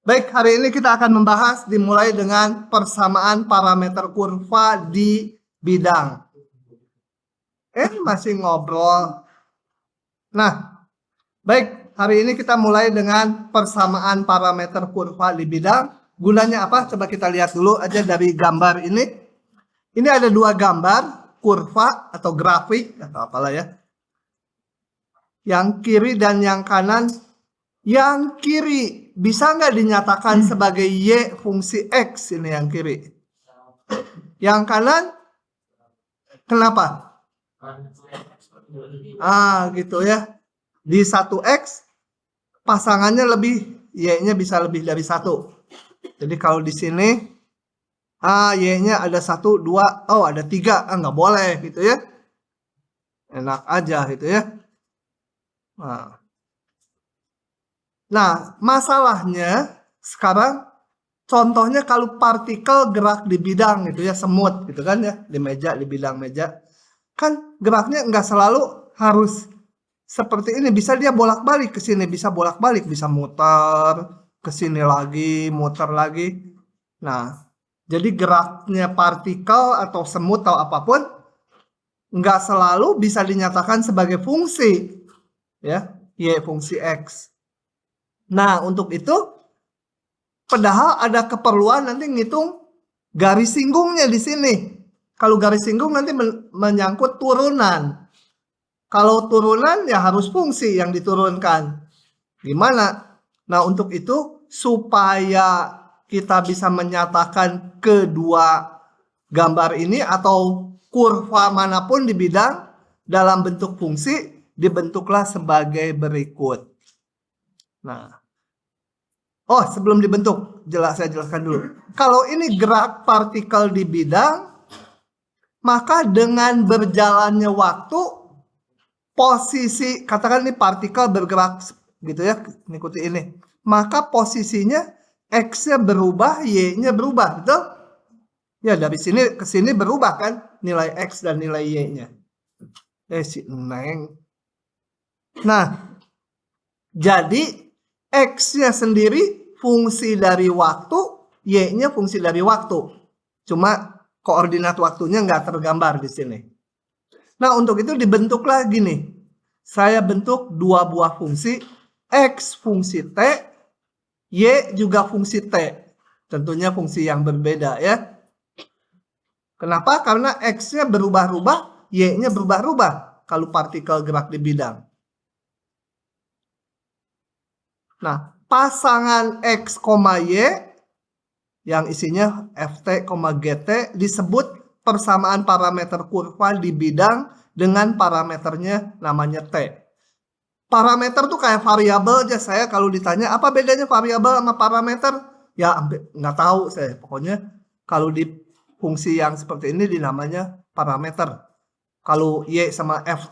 Baik, hari ini kita akan membahas dimulai dengan persamaan parameter kurva di bidang. Masih ngobrol. Nah, baik, hari ini kita mulai dengan persamaan parameter kurva di bidang. Gunanya apa? Coba kita lihat dulu aja dari gambar ini. Ini ada dua gambar, kurva atau grafik atau apalah ya. Yang kiri dan yang kanan. Yang kiri bisa nggak dinyatakan sebagai Y fungsi X, ini yang kiri. Yang kanan, kenapa? Gitu ya. Di 1X, pasangannya lebih, Y-nya bisa lebih dari 1. Jadi kalau di sini, Y-nya ada 1, 2, ada 3. Nggak boleh gitu ya. Enak aja gitu ya. Nah, masalahnya sekarang contohnya kalau partikel gerak di bidang gitu ya, semut gitu kan ya, di meja, di bidang meja. Kan geraknya nggak selalu harus seperti ini, bisa dia bolak-balik ke sini, bisa bolak-balik, bisa muter ke sini lagi, muter lagi. Nah, jadi geraknya partikel atau semut atau apapun nggak selalu bisa dinyatakan sebagai fungsi ya, Y fungsi X. Nah, untuk itu padahal ada keperluan nanti ngitung garis singgungnya di sini. Kalau garis singgung nanti menyangkut turunan. Kalau turunan ya harus fungsi yang diturunkan. Gimana? Nah, untuk itu supaya kita bisa menyatakan kedua gambar ini atau kurva manapun di bidang dalam bentuk fungsi, dibentuklah sebagai berikut. Nah, sebelum dibentuk, saya jelaskan dulu. Kalau ini gerak partikel di bidang, maka dengan berjalannya waktu, posisi, katakan ini partikel bergerak gitu ya, mengikuti ini. Maka posisinya X-nya berubah, Y-nya berubah, betul? Ya, dari sini ke sini berubah kan, nilai X dan nilai Y-nya. Si Neng. Nah, jadi X-nya sendiri fungsi dari waktu, Y-nya fungsi dari waktu. Cuma koordinat waktunya nggak tergambar di sini. Nah, untuk itu dibentuklah gini. Saya bentuk dua buah fungsi, X fungsi T, Y juga fungsi T. Tentunya fungsi yang berbeda ya. Kenapa? Karena X-nya berubah-ubah, Y-nya berubah-ubah kalau partikel gerak di bidang. Nah, pasangan X, Y yang isinya Ft, Gt disebut persamaan parameter kurva di bidang dengan parameternya namanya T. Parameter tuh kayak variabel aja. Saya kalau ditanya apa bedanya variabel sama parameter, ya nggak tahu saya. Pokoknya kalau di fungsi yang seperti ini dinamanya parameter. Kalau Y sama Ft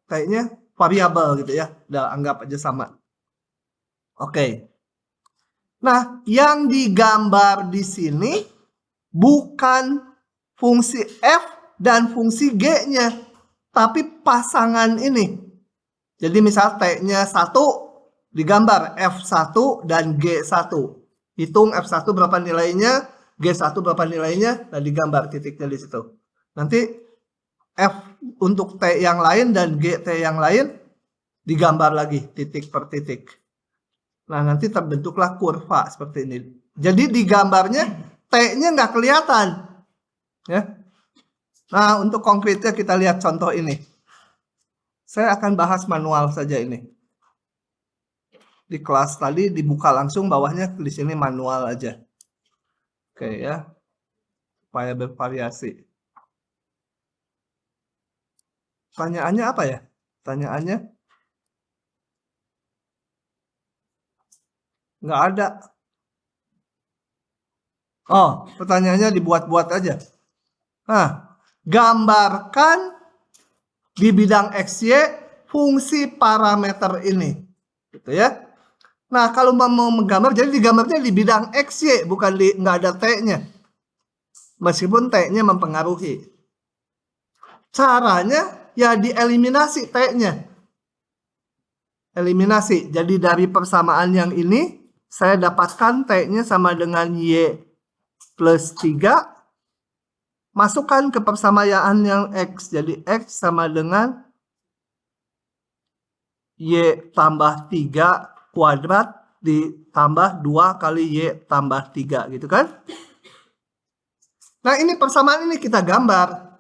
kayaknya variabel gitu ya. Udah anggap aja sama. Oke. Nah, yang digambar di sini bukan fungsi F dan fungsi G-nya, tapi pasangan ini. Jadi misal T-nya 1 digambar F1 dan G1. Hitung F1 berapa nilainya, G1 berapa nilainya, nah digambar titiknya di situ. Nanti F untuk T yang lain dan GT yang lain digambar lagi titik per titik. Nah, nanti terbentuklah kurva seperti ini. Jadi di gambarnya T-nya nggak kelihatan. Ya. Nah, untuk konkretnya kita lihat contoh ini. Saya akan bahas manual saja ini. Di kelas tadi dibuka langsung, bawahnya di sini manual aja. Oke ya. Supaya bervariasi. Pertanyaannya apa ya? Pertanyaannya? Nggak ada. Pertanyaannya dibuat-buat aja. Nah, gambarkan di bidang XY fungsi parameter ini. Gitu ya. Nah, kalau mau menggambar, jadi digambarnya di bidang XY, bukan nggak ada T-nya. Meskipun T-nya mempengaruhi. Caranya ya dieliminasi T-nya. Eliminasi. Jadi dari persamaan yang ini, saya dapatkan T-nya sama dengan Y plus 3. Masukkan ke persamaan yang X. Jadi X sama dengan Y tambah 3 kuadrat ditambah 2 kali Y tambah 3 gitu kan. Nah ini persamaan ini kita gambar.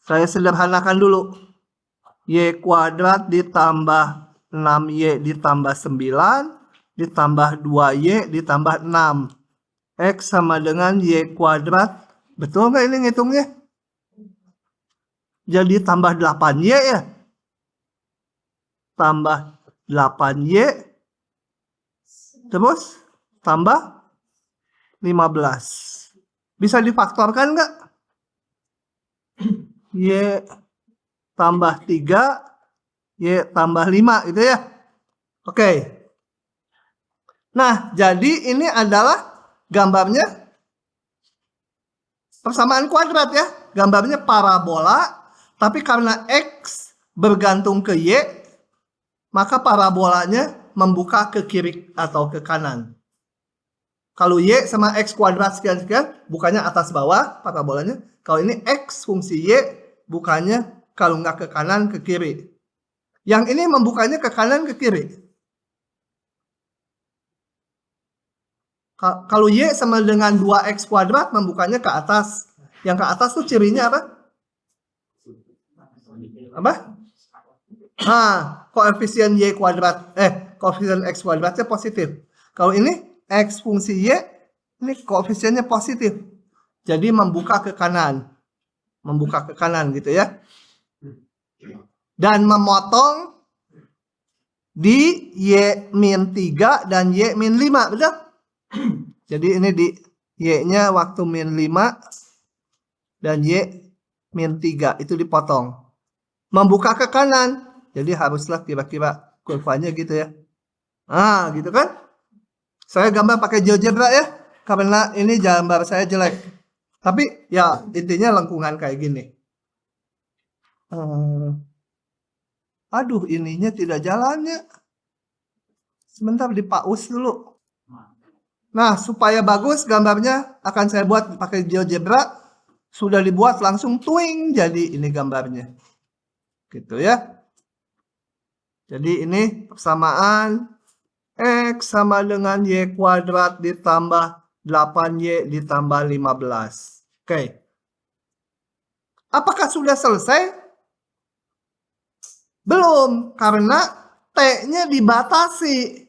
Saya sederhanakan dulu. Y kuadrat ditambah 6Y ditambah 9 ditambah 2Y ditambah 6. X sama dengan Y kuadrat. Betul nggak ini ngitungnya? Jadi tambah 8Y ya. Tambah 8Y. Terus tambah 15. Bisa difaktorkan nggak? Y tambah 3, Y tambah 5 gitu ya. Oke. Nah, jadi ini adalah gambarnya persamaan kuadrat ya. Gambarnya parabola, tapi karena X bergantung ke Y, maka parabolanya membuka ke kiri atau ke kanan. Kalau Y sama X kuadrat sekian-sekian, bukannya atas bawah parabolanya. Kalau ini X fungsi Y, bukannya kalau nggak ke kanan, ke kiri. Yang ini membukanya ke kanan, ke kiri. Kalau Y sama dengan 2X kuadrat, membukanya ke atas. Yang ke atas tuh cirinya apa? Apa? Koefisien Y kuadrat, koefisien X kuadratnya positif. Kalau ini X fungsi Y, ini koefisiennya positif. Jadi membuka ke kanan. Membuka ke kanan gitu ya. Dan memotong di Y-3 dan Y-5, betul? Jadi ini di Y-nya waktu min 5 dan Y-3 itu dipotong. Membuka ke kanan. Jadi haruslah kira-kira kurvanya gitu ya. Gitu kan? Saya gambar pakai GeoGebra ya. Karena ini gambar saya jelek. Tapi ya intinya lengkungan kayak gini. Aduh, ininya tidak jalannya. Sebentar dipaus dulu. Nah, supaya bagus gambarnya akan saya buat pakai GeoGebra. Sudah dibuat langsung twing jadi ini gambarnya. Gitu ya. Jadi ini persamaan X sama dengan Y kuadrat ditambah 8Y ditambah 15. Oke. Apakah sudah selesai? Belum, karena T-nya dibatasi.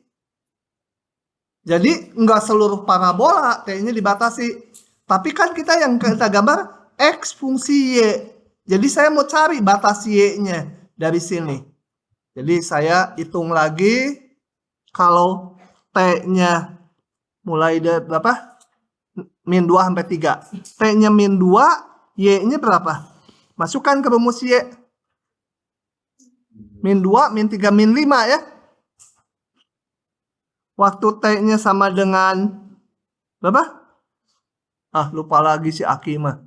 Jadi nggak seluruh parabola T-nya dibatasi. Tapi kan kita yang kita gambar X fungsi Y. Jadi saya mau cari batas Y-nya dari sini. Jadi saya hitung lagi. Kalau T-nya mulai dari berapa? Min 2 sampai 3. T-nya min 2, Y-nya berapa? Masukkan ke rumus Y. Min 2, min 3, min 5 ya. Waktu T-nya sama dengan berapa? Lupa lagi si Aki mah.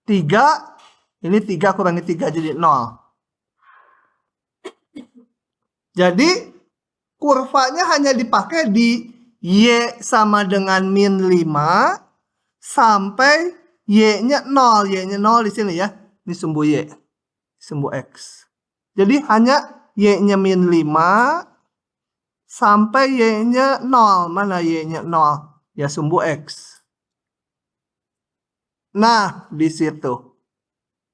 3, ini 3 kurangi 3 jadi 0. Jadi kurvanya hanya dipakai di Y sama dengan min 5 sampai Y-nya 0. Y-nya 0 di sini ya. Ini sumbu Y. Sumbu X. Jadi hanya Y-nya min 5 sampai Y-nya 0. Mana Y-nya 0? Ya sumbu X. Nah, di situ.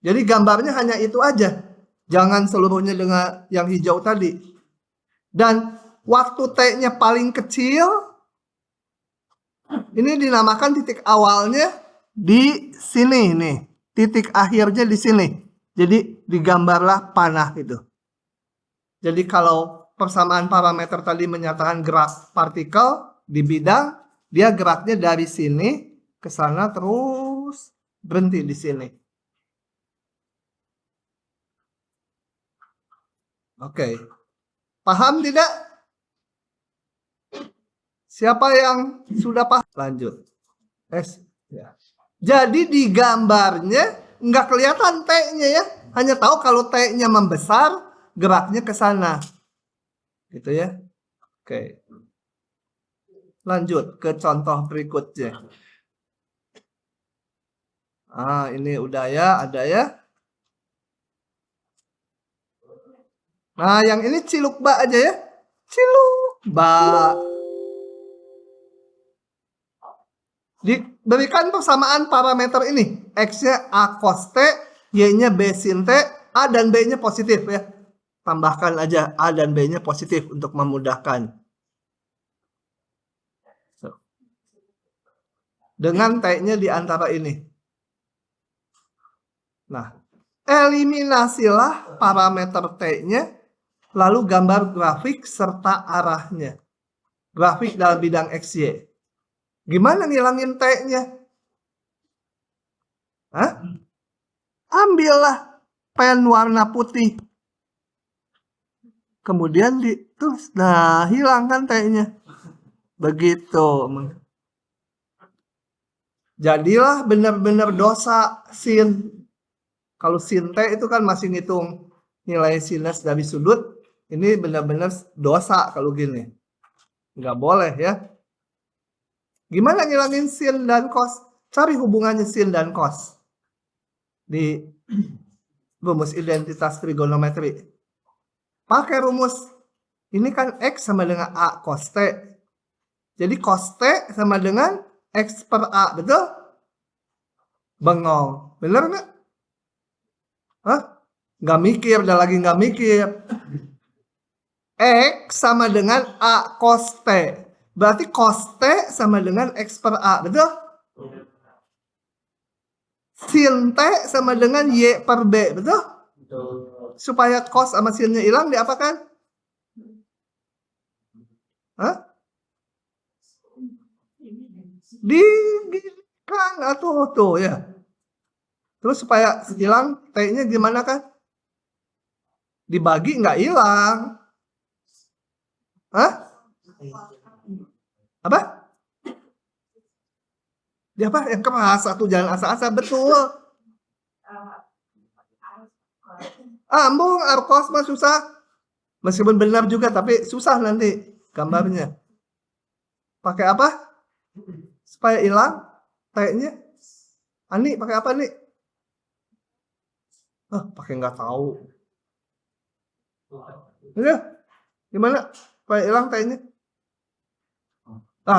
Jadi gambarnya hanya itu aja. Jangan seluruhnya dengan yang hijau tadi. Dan waktu T-nya paling kecil, ini dinamakan titik awalnya di sini nih. Titik akhirnya di sini. Jadi digambarlah panah gitu. Jadi kalau persamaan parameter tadi menyatakan gerak partikel di bidang, dia geraknya dari sini ke sana terus berhenti di sini. Oke. Paham tidak? Siapa yang sudah paham? Lanjut. Ya. Jadi di gambarnya nggak kelihatan T-nya ya. Hanya tahu kalau T-nya membesar, geraknya ke sana. Gitu ya. Oke. Lanjut ke contoh berikutnya. Ah, ini udah ya, ada ya. Nah, yang ini cilukba aja ya. Cilukba. Diberikan persamaan parameter ini. X-nya A cos T, Y-nya B sin T, A dan B-nya positif ya. Tambahkan aja A dan B-nya positif untuk memudahkan. Dengan T-nya di antara ini. Nah, eliminasilah parameter T-nya, lalu gambar grafik serta arahnya. Grafik dalam bidang XY. Gimana ngilangin T-nya? Hah? Ambillah pen warna putih. Kemudian ditulis. Nah, hilangkan T-nya. Begitu. Jadilah benar-benar dosa sin. Kalau sin T itu kan masih ngitung nilai sinus dari sudut. Ini benar-benar dosa kalau gini. Nggak boleh ya. Gimana ngilangin sin dan cos? Cari hubungannya sin dan cos. Di rumus identitas trigonometri. Pakai rumus. Ini kan X sama dengan A cos T. Jadi cos T sama dengan X per A. Betul? Bengong. Bener nggak? Hah? Nggak mikir. Udah lagi nggak mikir. X sama dengan A cos T. Berarti cos T sama dengan X per A. Betul? Sin T sama dengan Y per B. Betul? Supaya cos sama sinnya hilang, diapakan? Hah? Digilikan atau tuh ya. Terus supaya hilang T-nya gimana kan? Dibagi nggak hilang. Hah? Apa? Dia apa? Yang keras satu jalan asa-asa. Betul. Ambung arkos mah susah. Meskipun benar juga tapi susah nanti gambarnya. Pakai apa? Supaya hilang T-nya. Ani pakai apa nih? Pakai nggak tahu. Ya, gimana? Supaya hilang T-nya.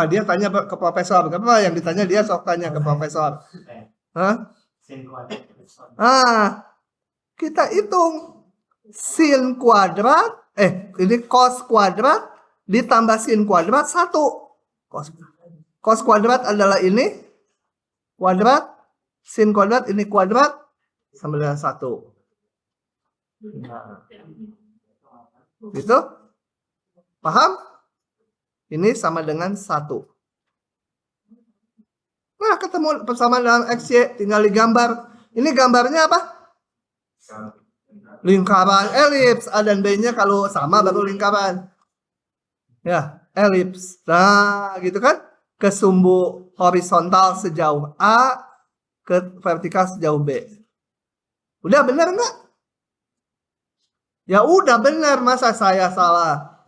Dia tanya ke profesor. Kenapa yang ditanya dia sok tanya ke profesor? Hah? Kita hitung sin kuadrat. Ini cos kuadrat ditambah sin kuadrat 1. Cos kuadrat adalah ini. Kuadrat. Sin kuadrat ini kuadrat. Sama dengan 1. Gitu? Paham? Ini sama dengan 1. Nah, ketemu persamaan dalam XY. Tinggal digambar. Ini gambarnya apa? Lingkaran elips. A dan B-nya kalau sama baru lingkaran. Ya, elips. Nah, gitu kan? Ke sumbu horizontal sejauh A. Ke vertikal sejauh B. Udah bener nggak? Ya udah bener. Masa saya salah?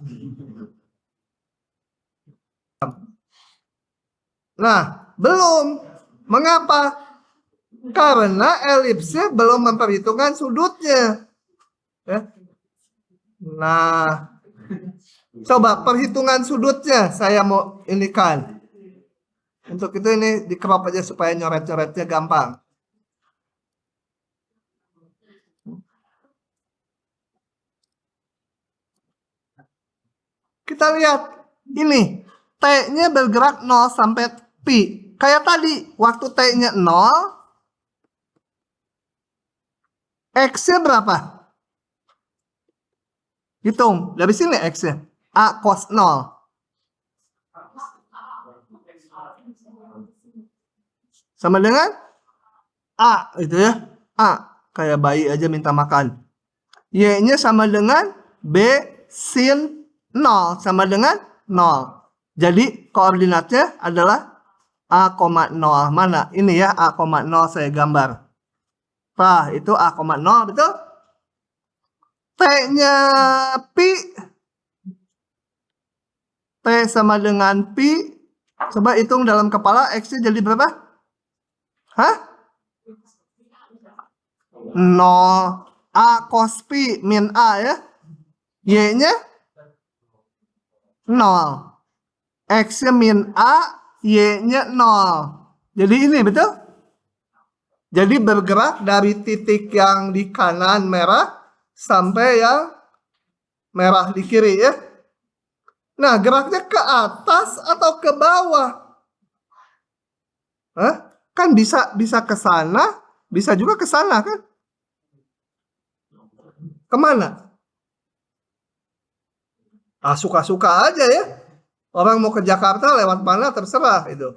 Nah, belum. Mengapa? Karena elipsnya belum memperhitungkan sudutnya. Ya. Nah, coba perhitungan sudutnya saya mau inikan. Untuk itu ini di crop aja supaya nyoret-nyoretnya gampang. Kita lihat ini. T-nya bergerak 0 sampai pi. Kayak tadi, waktu T-nya 0, X-nya berapa? Hitung, dari sini X-nya. A cos 0. Sama dengan A, itu ya. A, kayak bayi aja minta makan. Y-nya sama dengan B sin 0, sama dengan 0. Jadi koordinatnya adalah A,0. Mana? Ini ya A,0 saya gambar. Nah, itu A,0 betul? T-nya pi. T sama dengan pi. Coba hitung dalam kepala X-nya jadi berapa? Hah? 0. A cos pi min A ya. Y-nya 0. X-nya min A, Y-nya 0. Jadi ini betul? Jadi bergerak dari titik yang di kanan merah sampai yang merah di kiri ya. Nah, geraknya ke atas atau ke bawah? Hah? Kan bisa ke sana, bisa juga ke sana kan? Kemana? Ah, suka-suka aja ya. Orang mau ke Jakarta lewat mana terserah itu.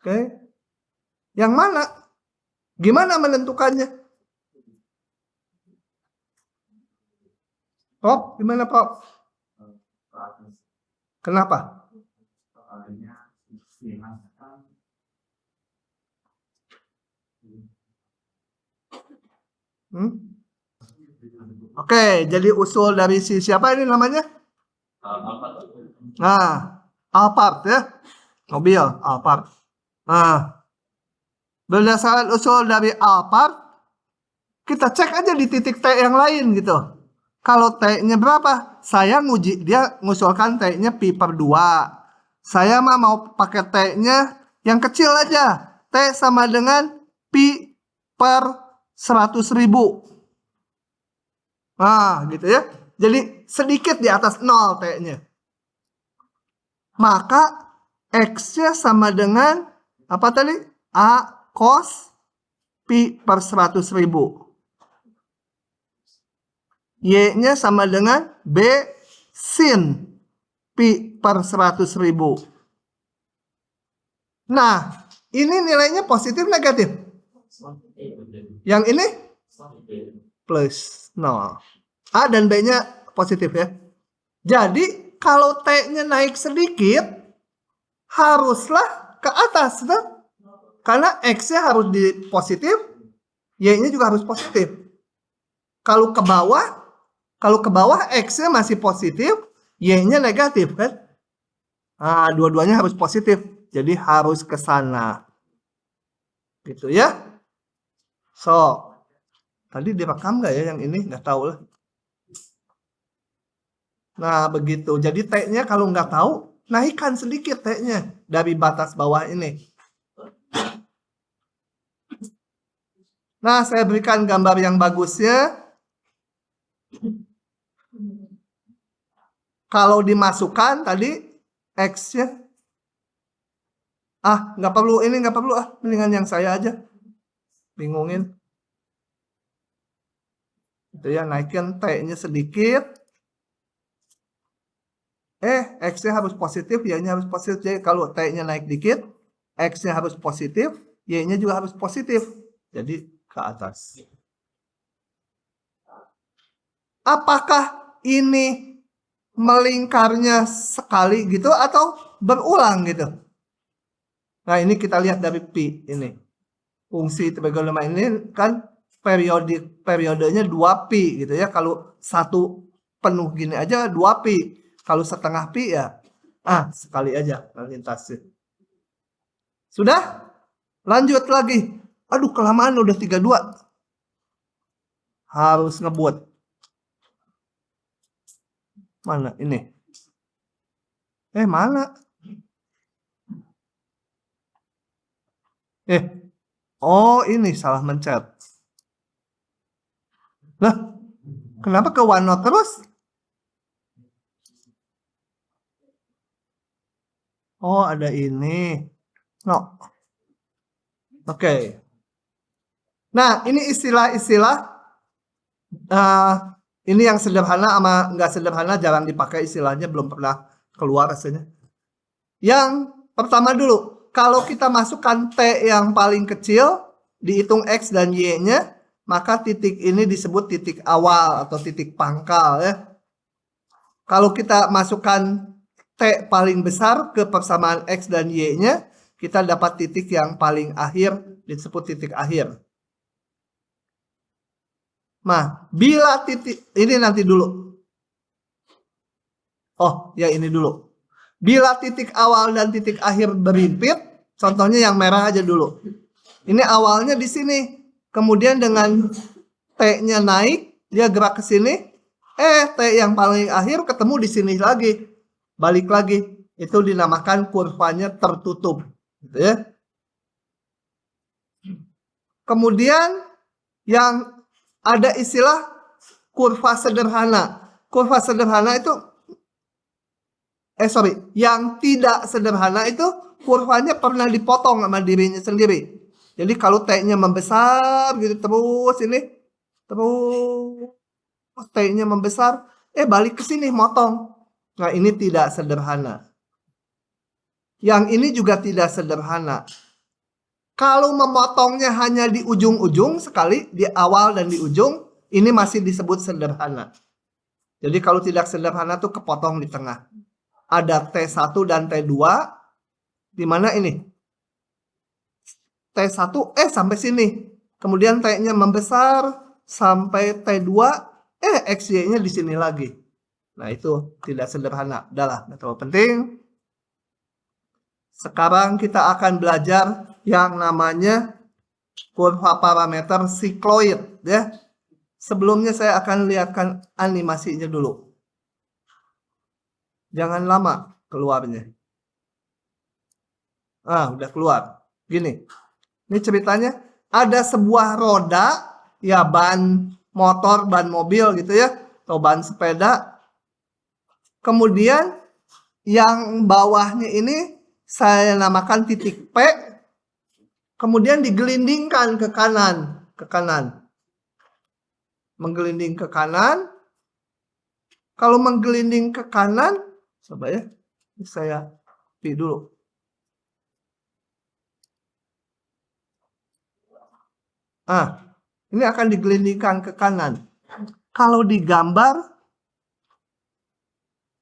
Oke. Yang mana? Gimana menentukannya? Prof, gimana Prof? Kenapa? Oke, jadi usul dari si siapa ini namanya? Nah, Alphard ya. Mobil, Alphard. Nah, berdasarkan usul dari Alphard, kita cek aja di titik T yang lain gitu. Kalau T-nya berapa? Saya dia ngusulkan T-nya pi per 2. Saya mah mau pakai T-nya yang kecil aja. T sama dengan pi per 100.000. Nah, gitu ya. Jadi sedikit di atas 0 T-nya. Maka X-nya sama dengan apa tadi? A cos pi per 100.000. Y-nya sama dengan B sin pi per 100.000. Nah, ini nilainya positif negatif? Yang ini? Plus 0. A dan B-nya positif ya. Jadi, kalau T-nya naik sedikit, haruslah ke atas. Kan? Karena X-nya harus di positif, Y-nya juga harus positif. Kalau ke bawah X-nya masih positif, Y-nya negatif kan? Nah, dua-duanya harus positif. Jadi harus ke sana. Gitu ya. So, tadi direkam nggak ya yang ini? Nggak tahu lah. Nah, begitu. Jadi T-nya kalau nggak tahu, naikkan sedikit T-nya dari batas bawah ini. Nah, saya berikan gambar yang bagusnya. Kalau dimasukkan tadi X-nya. Ah, nggak perlu. Ini nggak perlu. Mendingan yang saya aja. Bingungin. Itu ya, naikin T-nya sedikit. X-nya harus positif, Y-nya harus positif. Jadi kalau T-nya naik dikit, X-nya harus positif, Y-nya juga harus positif. Jadi ke atas. Apakah ini melingkarnya sekali gitu atau berulang gitu? Nah, ini kita lihat dari pi ini. Fungsi trigonometri ini kan periodenya 2pi gitu ya. Kalau satu penuh gini aja 2pi. Kalau setengah pi ya sekali aja lintasin. Sudah? Lanjut lagi. Aduh, kelamaan udah 32. Harus ngebut. Mana ini? Mana? Oh, ini salah mencet. Lah, kenapa ke OneNote terus? Oh, ada ini. No. Oke. Nah, ini istilah-istilah. Ini yang sederhana sama nggak sederhana jarang dipakai istilahnya, belum pernah keluar rasanya. Yang pertama dulu, kalau kita masukkan T yang paling kecil, dihitung X dan Y-nya, maka titik ini disebut titik awal atau titik pangkal ya. Kalau kita masukkan T paling besar ke persamaan X dan Y-nya, kita dapat titik yang paling akhir, disebut titik akhir. Nah, bila titik, ini nanti dulu. Oh, ya ini dulu. Bila titik awal dan titik akhir berimpit, contohnya yang merah aja dulu. Ini awalnya di sini. Kemudian dengan T-nya naik, dia gerak ke sini. T yang paling akhir ketemu di sini lagi. Balik lagi. Itu dinamakan kurvanya tertutup. Gitu ya. Kemudian yang ada istilah kurva sederhana. Kurva sederhana itu yang tidak sederhana itu kurvanya pernah dipotong sama dirinya sendiri. Jadi kalau T-nya membesar gitu terus ini terus T-nya membesar, balik ke sini motong. Nah, ini tidak sederhana. Yang ini juga tidak sederhana. Kalau memotongnya hanya di ujung-ujung sekali, di awal dan di ujung, ini masih disebut sederhana. Jadi kalau tidak sederhana tuh kepotong di tengah. Ada T1 dan T2. Di mana ini? T1 sampai sini. Kemudian T-nya membesar sampai T2, XY-nya di sini lagi. Nah, itu tidak sederhana. Udahlah, nggak terlalu penting. Sekarang kita akan belajar yang namanya kurva parameter sikloid ya. Sebelumnya saya akan lihatkan animasinya dulu. Jangan lama keluarnya. Udah keluar. Gini. Ini ceritanya ada sebuah roda ya, ban motor, ban mobil gitu ya, atau ban sepeda. Kemudian yang bawahnya ini saya namakan titik P. Kemudian digelindingkan ke kanan. Menggelinding ke kanan. Kalau menggelinding ke kanan, coba ya, saya pilih dulu. Ini akan digelindingkan ke kanan. Kalau digambar,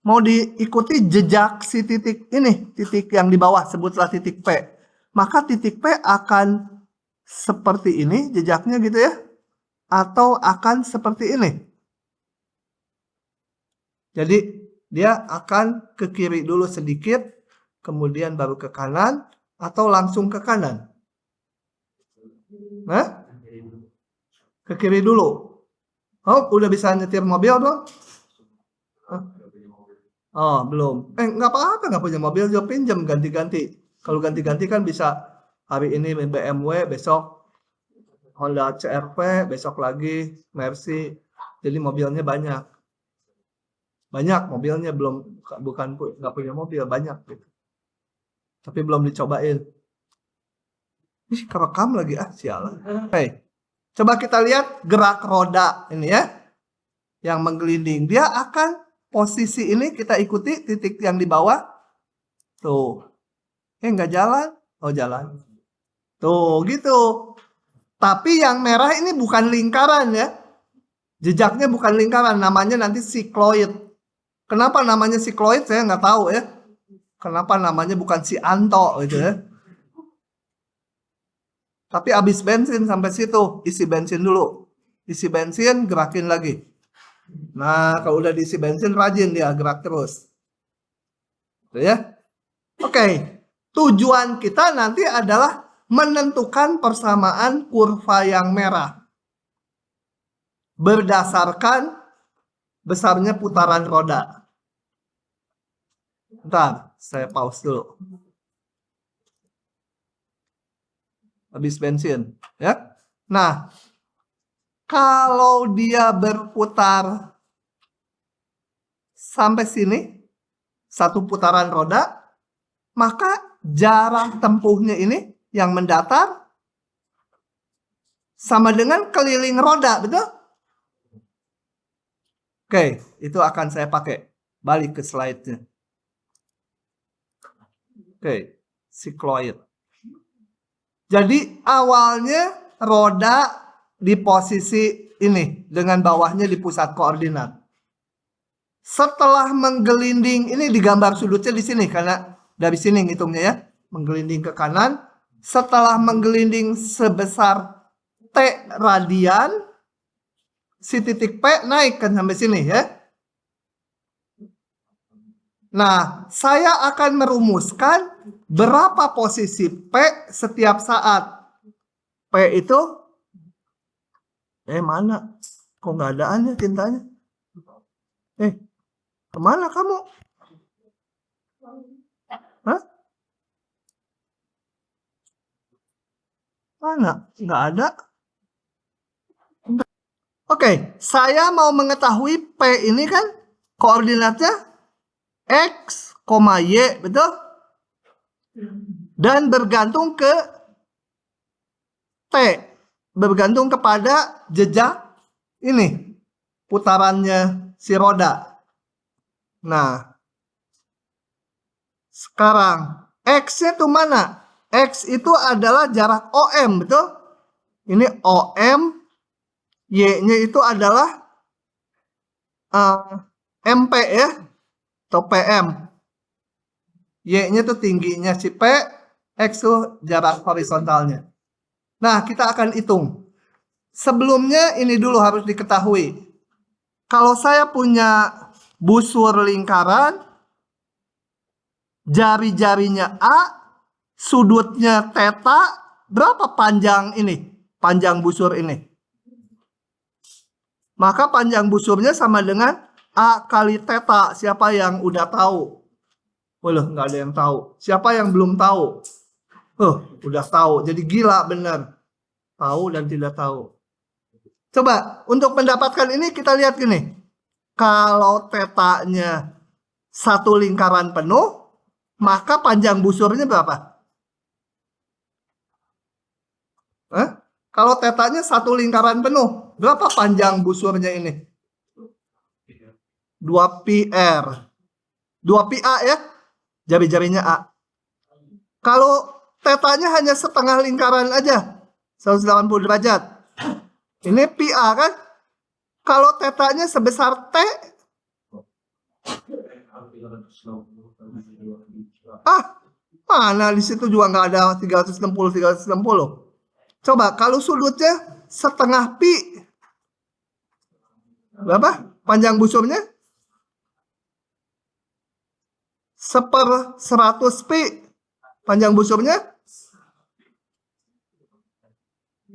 mau diikuti jejak si titik ini, titik yang di bawah, sebutlah titik P. Maka titik P akan seperti ini jejaknya gitu ya, atau akan seperti ini. Jadi dia akan ke kiri dulu sedikit, kemudian baru ke kanan, atau langsung ke kanan. Ke kiri dulu. Oh, udah bisa nyetir mobil belum? Oh, belum. Nggak apa-apa, nggak punya mobil, juga pinjam ganti-ganti. Kalau ganti-ganti kan bisa hari ini BMW, besok Honda CR-V, besok lagi Mercy. Jadi mobilnya banyak. Banyak mobilnya, bukan nggak punya mobil, banyak gitu. Tapi belum dicobain. Ih, kerekam lagi, sialan. Coba kita lihat gerak roda ini ya. Yang menggelinding. Dia akan posisi ini kita ikuti titik yang di bawah. Tuh. Nggak jalan. Oh, jalan. Tuh, gitu. Tapi yang merah ini bukan lingkaran ya. Jejaknya bukan lingkaran. Namanya nanti sikloid. Kenapa namanya sikloid? Saya nggak tahu ya. Kenapa namanya bukan si Anto gitu ya. Tapi habis bensin sampai situ. Isi bensin dulu. Isi bensin, gerakin lagi. Nah, kalau udah diisi bensin, rajin dia gerak terus. Gitu ya. Oke. Tujuan kita nanti adalah menentukan persamaan kurva yang merah. Berdasarkan besarnya putaran roda. Bentar, saya pause dulu. Habis bensin. Ya. Nah, kalau dia berputar sampai sini, satu putaran roda, maka jarak tempuhnya ini yang mendatar sama dengan keliling roda, betul? Oke, itu akan saya pakai. Balik ke slide-nya. Oke, sikloid. Jadi awalnya roda di posisi ini dengan bawahnya di pusat koordinat. Setelah menggelinding, ini digambar sudutnya di sini karena dari sini ngitungnya ya, menggelinding ke kanan. Setelah menggelinding sebesar T radian, si titik P naik kan sampai sini ya. Nah, saya akan merumuskan berapa posisi P setiap saat. P itu, mana? Kok nggak adaannya tintanya? Kemana kamu? Hah? Mana? Nggak ada. Oke, saya mau mengetahui P ini kan koordinatnya X, Y, betul? Dan bergantung ke T, bergantung kepada jejak ini, putarannya si roda. Nah, sekarang X-nya itu mana? X itu adalah jarak OM, betul? Ini OM, Y-nya itu adalah MP ya, atau PM. Y-nya itu tingginya si P, X itu jarak horizontalnya. Nah, kita akan hitung. Sebelumnya ini dulu harus diketahui. Kalau saya punya busur lingkaran, jari-jarinya A, sudutnya theta, berapa panjang ini? Panjang busur ini. Maka panjang busurnya sama dengan A kali theta. Siapa yang udah tahu? Walah, nggak ada yang tahu. Siapa yang belum tahu? Udah tahu. Jadi gila bener. Tahu dan tidak tahu. Coba, untuk mendapatkan ini kita lihat gini. Kalau tetanya satu lingkaran penuh, maka panjang busurnya berapa? Kalau tetanya satu lingkaran penuh, berapa panjang busurnya ini? 2πr. 2πa ya, jari-jarinya A. Kalau tetanya hanya setengah lingkaran aja, 180 derajat. Ini πa kan? Kalau tetanya sebesar T, mana di situ juga nggak ada 360. Coba kalau sudutnya setengah pi, berapa panjang busurnya? 1/100 pi panjang busurnya.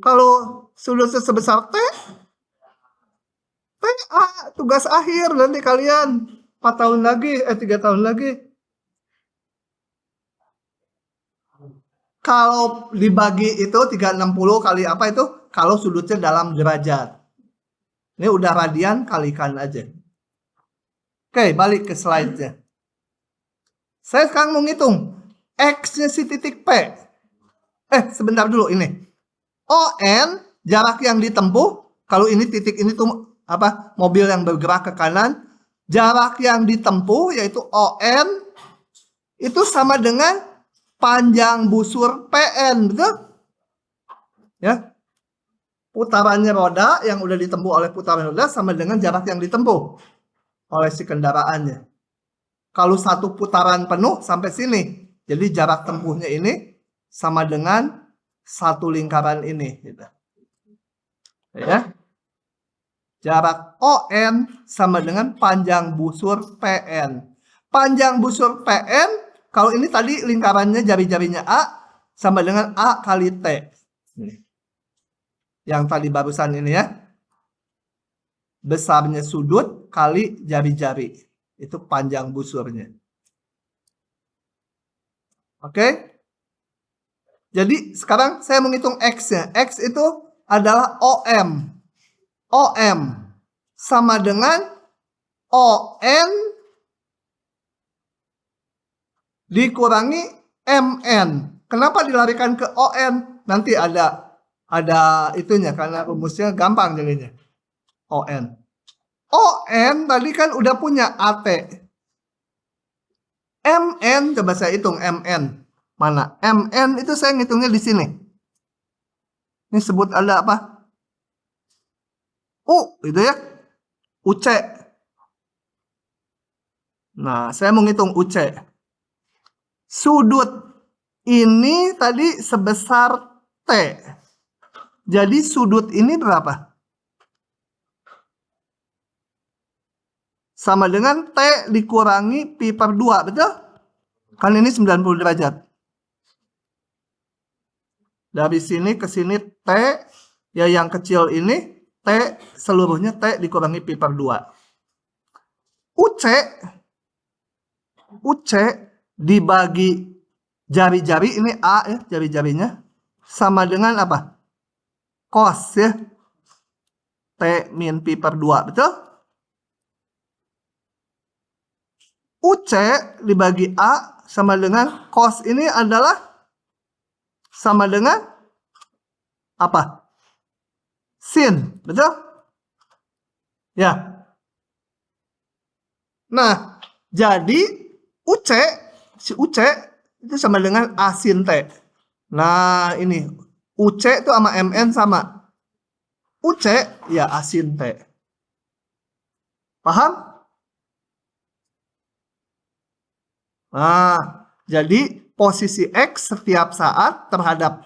Kalau sudutnya sebesar T, tugas akhir nanti kalian 4 tahun lagi, 3 tahun lagi. Kalau dibagi itu 360 kali apa itu? Kalau sudutnya dalam derajat. Ini udah radian, kalikan aja. Oke, balik ke slide-nya. Saya sekarang mau ngitung X-nya si titik P. Sebentar dulu ini. ON, jarak yang ditempuh. Kalau ini titik ini tuh apa? Mobil yang bergerak ke kanan. Jarak yang ditempuh yaitu ON itu sama dengan panjang busur PN, betul? Ya. Putarannya roda yang udah ditempuh oleh putaran roda sama dengan jarak yang ditempuh oleh si kendaraannya. Kalau satu putaran penuh sampai sini, jadi jarak tempuhnya ini sama dengan satu lingkaran ini, gitu. Ya. Jarak ON sama dengan panjang busur PN. Panjang busur PN, kalau ini tadi lingkarannya jari-jarinya A sama dengan A kali T. Yang tadi barusan ini ya. Besarnya sudut kali jari-jari. Itu panjang busurnya. Oke? Jadi sekarang saya menghitung X-nya. X itu adalah OM. OM sama dengan ON dikurangi MN. Kenapa dilarikan ke ON? Nanti ada itunya karena rumusnya gampang jadinya. ON. ON tadi kan udah punya AT. MN coba saya hitung MN. Mana? MN itu saya ngitungnya di sini. Ini sebut ada apa? Gitu ya. UC. Nah, saya mau ngitung UC. Sudut ini tadi sebesar T. Jadi sudut ini berapa? sama dengan T dikurangi Pi per 2, betul? Kan ini 90 derajat. Dari sini ke sini T, ya yang kecil ini, T seluruhnya T dikurangi Pi per 2. UC dibagi jari-jari, ini A ya, jari-jarinya, sama dengan apa? Cos ya. T min Pi per 2, betul? UC dibagi A sama dengan cos ini adalah sama dengan apa? Sin, betul? Ya. Nah, jadi si UC itu sama dengan A sin T. Nah, ini UC itu sama MN sama. UC ya A sin T. Paham? Nah, jadi posisi X setiap saat terhadap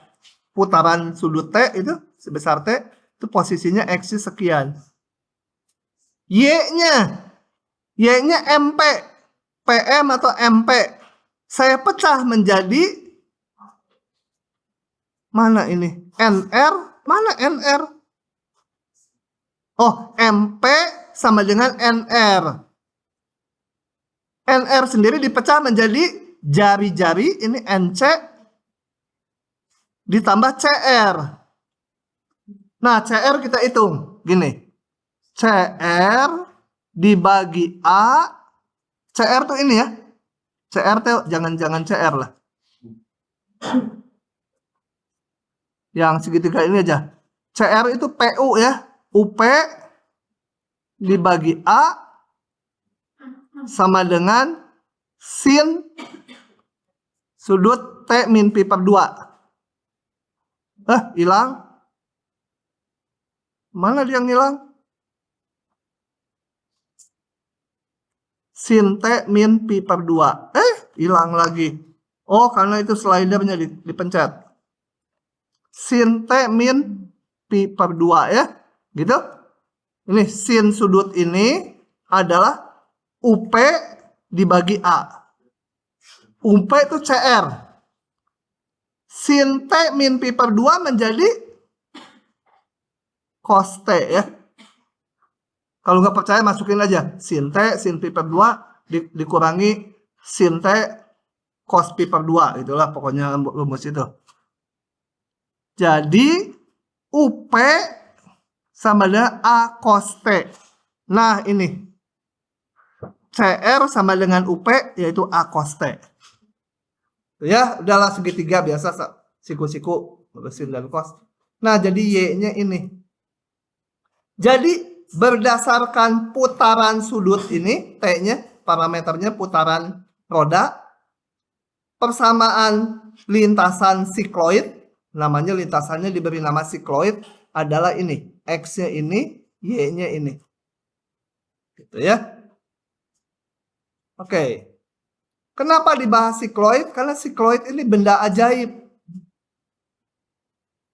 putaran sudut T itu sebesar T, itu posisinya X sekian. Y-nya MP, PM atau MP. Saya pecah menjadi mana ini? NR, mana NR? Oh, MP sama dengan NR. NR sendiri dipecah menjadi jari-jari, ini NC ditambah CR. Nah, CR kita hitung gini. CR dibagi A. CR tuh ini ya. CR tuh jangan CR lah. Yang segitiga ini aja. CR itu PU ya. UP dibagi A sama dengan sin sudut T min Pi per 2. Hilang. Mana dia yang hilang? Sin T min Pi per 2. Hilang lagi. Oh, karena itu slidernya dipencet. Sin T min Pi per 2 ya. Gitu. Ini sin sudut ini adalah UP dibagi A. UP itu CR. Sin T min Pi per 2 menjadi cos T ya. Kalau nggak percaya masukin aja. Sin T, sin Pi per 2 dikurangi sin T cos Pi per 2. Itulah pokoknya rumus itu. Jadi UP sama dengan A cos T. Nah ini. CR sama dengan UP yaitu A cos T. Ya, udahlah segitiga biasa siku-siku sin dan cos. Nah, jadi Y-nya ini. Jadi berdasarkan putaran sudut ini, T-nya parameternya putaran roda, persamaan lintasan sikloid, namanya lintasannya diberi nama sikloid adalah ini. X-nya ini, Y-nya ini. Gitu ya. Oke. Kenapa dibahas sikloid? Karena sikloid ini benda ajaib.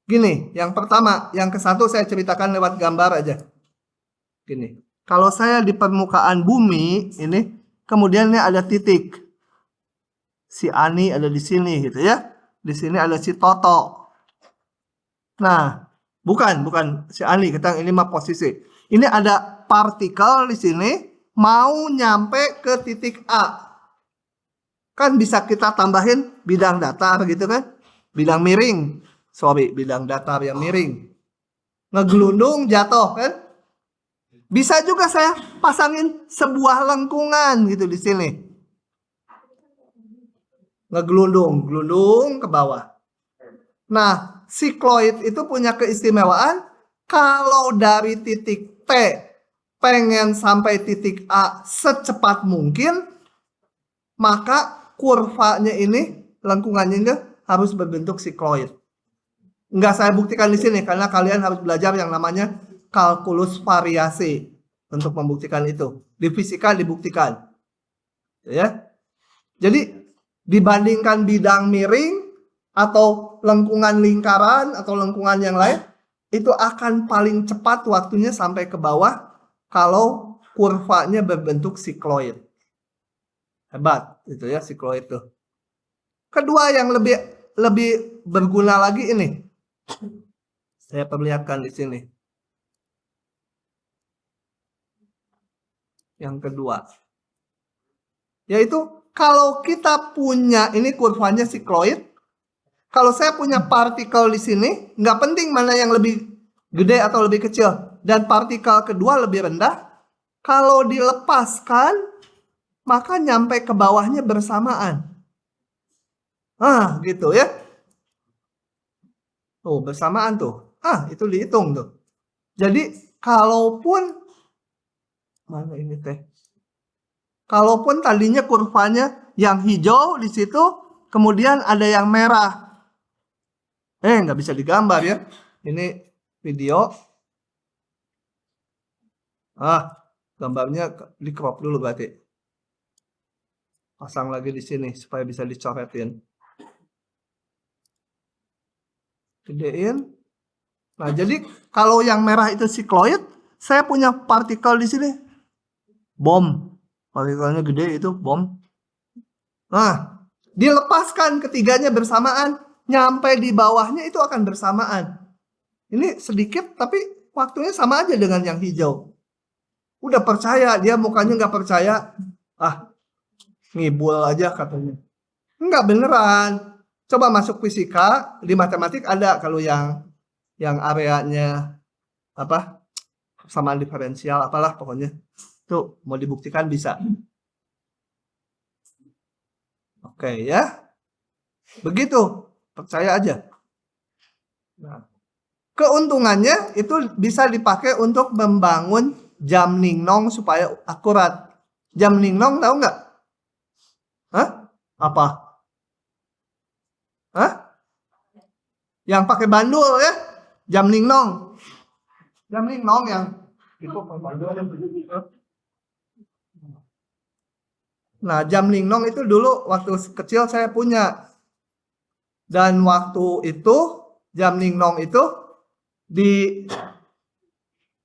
Gini, yang pertama, yang ke satu saya ceritakan lewat gambar aja. Gini, kalau saya di permukaan bumi ini, kemudian ini ada titik. Si Ani ada di sini gitu ya. Di sini ada si Toto. Nah, bukan si Ani, kita ini mah posisi. Ini ada partikel di sini mau nyampe ke titik A. Kan bisa kita tambahin bidang datar gitu kan. Bidang miring. Bidang datar yang miring. Ngegelundung jatuh kan. Bisa juga saya pasangin sebuah lengkungan gitu di sini. Ngegelundung ke bawah. Nah, sikloid itu punya keistimewaan kalau dari titik T pengen sampai titik A secepat mungkin, maka kurvanya ini, lengkungannya ini harus berbentuk sikloid. Enggak saya buktikan di sini karena kalian harus belajar yang namanya kalkulus variasi untuk membuktikan itu. Di fisika dibuktikan. Ya. Jadi dibandingkan bidang miring atau lengkungan lingkaran atau lengkungan yang lain, itu akan paling cepat waktunya sampai ke bawah kalau kurvanya berbentuk sikloid. Hebat itu ya sikloid tuh. Kedua yang lebih berguna lagi ini. Saya perlihatkan di sini. Yang kedua. Yaitu kalau kita punya ini kurvanya sikloid. Kalau saya punya partikel di sini, nggak penting mana yang lebih gede atau lebih kecil. Dan partikel kedua lebih rendah. Kalau dilepaskan, maka nyampe ke bawahnya bersamaan. Ah, gitu ya. Tuh, bersamaan tuh. Ah, itu dihitung tuh. Jadi, kalaupun mana ini teh? Kalaupun tadinya kurvanya yang hijau di situ, kemudian ada yang merah. Nggak bisa digambar ya. Ini video. Gambarnya di crop dulu berarti. Pasang lagi di sini supaya bisa dicoretin. Gedein. Nah, jadi kalau yang merah itu sikloid, saya punya partikel di sini. Bom. Partikelnya gede itu bom. Nah, dilepaskan ketiganya bersamaan, nyampe di bawahnya itu akan bersamaan. Ini sedikit tapi waktunya sama aja dengan yang hijau. Udah percaya, dia mukanya nggak percaya. Ngibul aja katanya. Enggak beneran. Coba masuk fisika, di matematik ada kalau yang areanya apa? Persamaan diferensial apalah pokoknya. Tuh, mau dibuktikan bisa. Oke ya. Begitu, percaya aja. Nah, keuntungannya itu bisa dipakai untuk membangun jam Ning-Nong supaya akurat. Jam Ning-Nong tahu nggak? Apa? Yang pakai bandul ya? Jam Ning-Nong. Jam Ning-Nong yang itu Nah, jam Ning-Nong itu dulu waktu kecil saya punya. Dan waktu itu jam Ning-Nong itu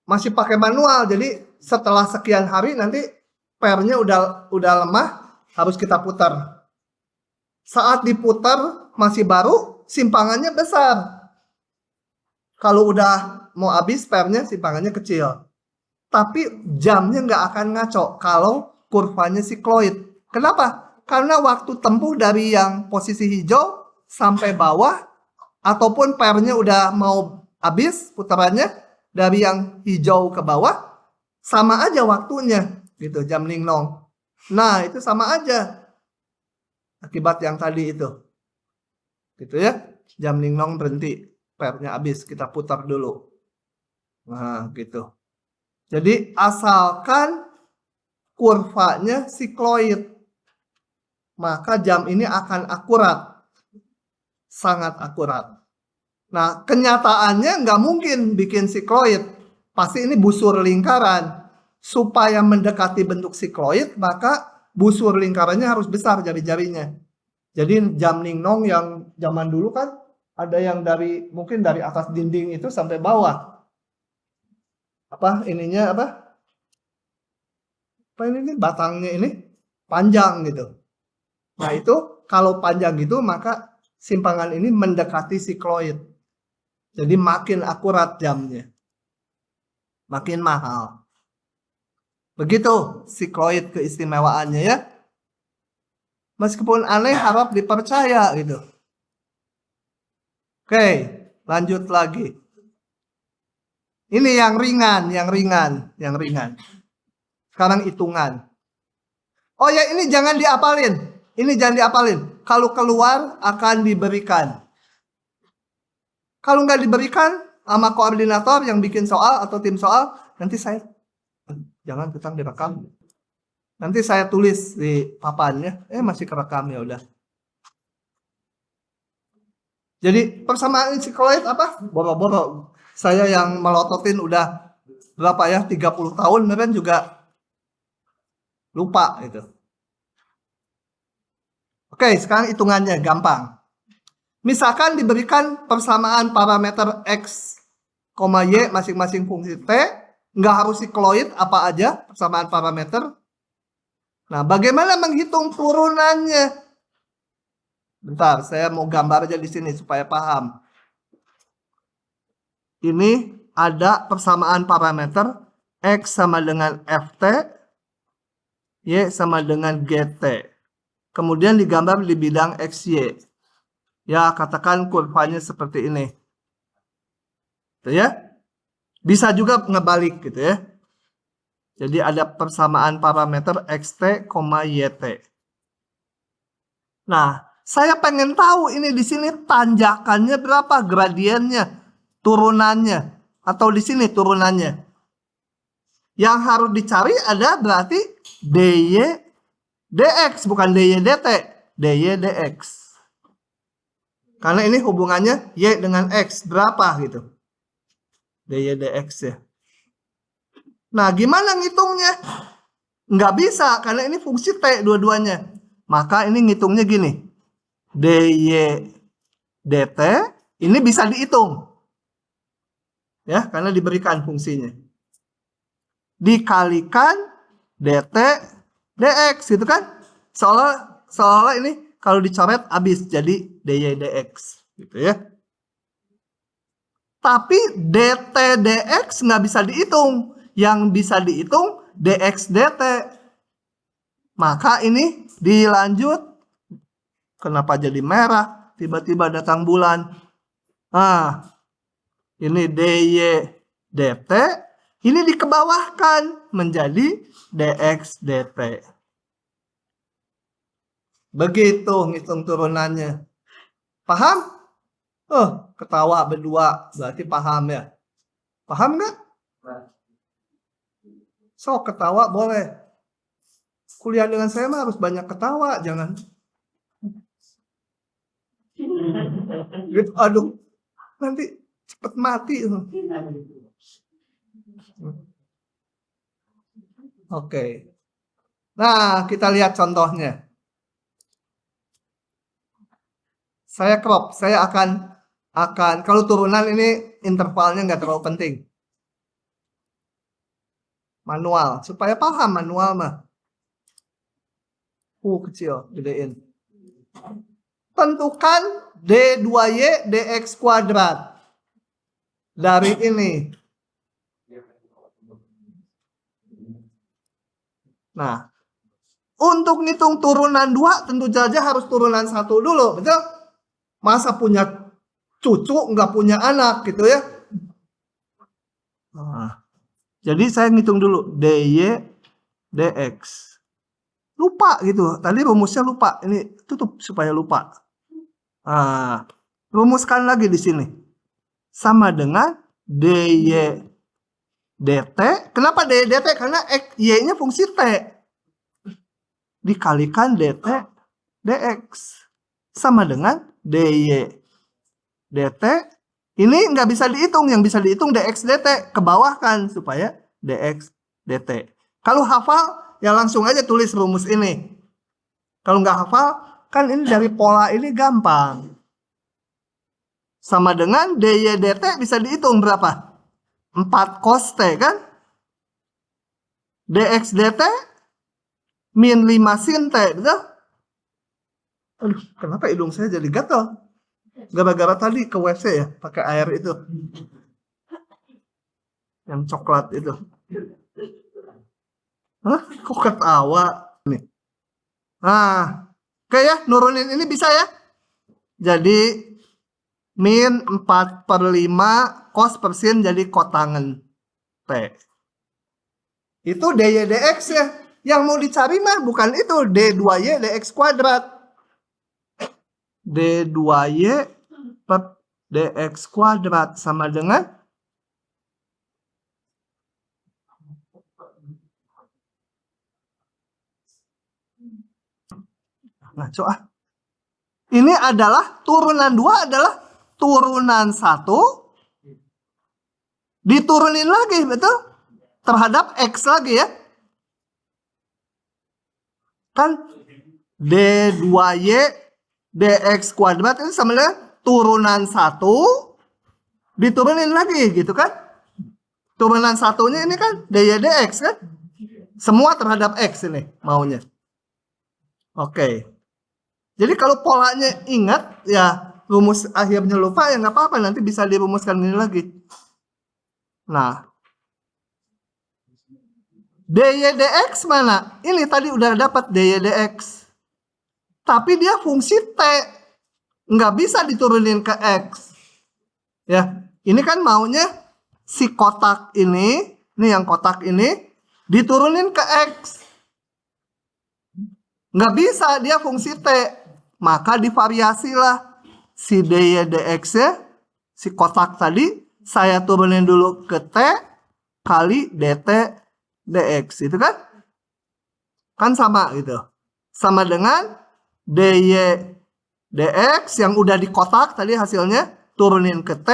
masih pakai manual. Jadi setelah sekian hari nanti pernya udah lemah, harus kita putar. Saat diputar masih baru, simpangannya besar. Kalau udah mau habis pernya simpangannya kecil. Tapi jamnya nggak akan ngaco kalau kurvanya sikloid. Kenapa? Karena waktu tempuh dari yang posisi hijau sampai bawah, ataupun pernya udah mau habis putarannya dari yang hijau ke bawah, sama aja waktunya gitu jam Ning-Nong. Nah, itu sama aja akibat yang tadi itu. Gitu ya. Jam Ning-Nong berhenti, pernya habis, kita putar dulu. Nah, gitu. Jadi asalkan kurvanya sikloid, maka jam ini akan akurat. Sangat akurat. Nah, kenyataannya nggak mungkin bikin sikloid. Pasti ini busur lingkaran. Supaya mendekati bentuk sikloid, maka busur lingkarannya harus besar jari-jarinya. Jadi jam Ning-Nong yang zaman dulu kan ada yang mungkin dari atas dinding itu sampai bawah. Ininya apa ini batangnya ini panjang gitu. Nah, itu kalau panjang gitu maka simpangan ini mendekati sikloid. Jadi makin akurat jamnya. Makin mahal. Begitu sikloid keistimewaannya ya. Meskipun aneh harap dipercaya gitu. Oke, lanjut lagi. Ini yang ringan. Sekarang hitungan. Oh ya, ini jangan diapalin. Kalau keluar akan diberikan. Kalau nggak diberikan sama koordinator yang bikin soal atau tim soal, nanti jangan direkam. Nanti saya tulis di papannya. Masih kerekam ya udah. Jadi persamaan sikloid apa? Boro-boro. Saya yang melototin udah berapa ya? 30 tahun kan juga lupa gitu. Oke, sekarang hitungannya gampang. Misalkan diberikan persamaan parameter X, Y masing-masing fungsi T. Nggak harus sikloid, apa aja persamaan parameter. Nah, bagaimana menghitung turunannya? Bentar, saya mau gambar aja di sini supaya paham. Ini ada persamaan parameter X sama dengan Ft, Y sama dengan Gt. Kemudian digambar di bidang XY. Ya, katakan kurvanya seperti ini. Gitu ya. Bisa juga ngebalik gitu ya. Jadi ada persamaan parameter xt, yt. Nah, saya pengen tahu ini di sini tanjakannya berapa, gradiennya, turunannya, atau di sini turunannya. Yang harus dicari ada berarti dy dx, bukan dy dt, dy dx. Karena ini hubungannya y dengan x berapa gitu. Dy dx ya. Nah, gimana ngitungnya? Nggak bisa, karena ini fungsi T dua-duanya. Maka ini ngitungnya gini. dy dt, ini bisa dihitung. Ya, karena diberikan fungsinya. Dikalikan dt dx, gitu kan? Seolah ini kalau dicoret habis jadi dy dx. Gitu ya. Tapi dt dx nggak bisa dihitung. Yang bisa dihitung dx dt. Maka ini dilanjut. Kenapa jadi merah? Tiba-tiba datang bulan. Nah, ini dy dt. Ini dikebawahkan menjadi dx dt. Begitu ngitung turunannya. Paham? Oh, ketawa berdua. Berarti paham ya. Paham nggak? So, ketawa boleh. Kuliah dengan saya mah harus banyak ketawa, jangan. Gitu, aduh, nanti cepet mati. Oke. Nah, kita lihat contohnya. Saya crop, saya akan kalau turunan ini intervalnya nggak terlalu penting. Manual, supaya paham manual mah. Kecil, gedein. Tentukan D2Y dx kuadrat. Dari ini. Nah, untuk ngitung turunan 2 tentu saja harus turunan 1 dulu, betul? Masa punya cucu nggak punya anak gitu ya? Nah, jadi saya ngitung dulu dy dx. Lupa gitu, tadi rumusnya lupa. Ini tutup supaya lupa. Nah, rumuskan lagi di sini. Sama dengan dy dt. Kenapa dy dt? Karena y-nya fungsi t. Dikalikan dt dx. Sama dengan dy dt. Ini nggak bisa dihitung. Yang bisa dihitung dx dt. Kebawahkan supaya dx dt. Kalau hafal, ya langsung aja tulis rumus ini. Kalau nggak hafal, kan ini dari pola ini gampang. Sama dengan dy dt bisa dihitung berapa? 4 cos t kan? Dx dt min 5 sin t, betul? Aduh, kenapa hidung saya jadi gatal? Gara-gara tadi ke WC ya, pakai air itu. Yang coklat itu. Hah? Kok ketawa? Nih. Nah, oke ya, nurunin ini bisa ya. Jadi min 4/5 cos per sin jadi kotangen T. Itu dy dx ya. Yang mau dicari mah bukan itu, d2y dx kuadrat. d2y per dx kuadrat sama dengan ngaco ah. Ini adalah turunan 2 adalah turunan 1 diturunin lagi, betul? Terhadap x lagi ya. Kan d2y dx kuadrat itu sama dengan turunan 1 diturunin lagi gitu kan. Turunan satunya ini kan dy dx kan? Semua terhadap x ini maunya. Oke. Jadi kalau polanya ingat, ya rumus akhirnya lupa, ya nggak apa-apa, nanti bisa dirumuskan ini lagi. Nah, dy dx mana? Ini tadi udah dapat dy dx. Tapi dia fungsi t. Nggak bisa diturunin ke x. Ya, ini kan maunya si kotak ini yang kotak ini, diturunin ke x. Nggak bisa, dia fungsi t. Maka divariasilah si dy dx-nya, si kotak tadi, saya turunin dulu ke t kali dt dx. Itu kan? Kan sama gitu. Sama dengan dy dx yang udah di kotak tadi hasilnya, turunin ke t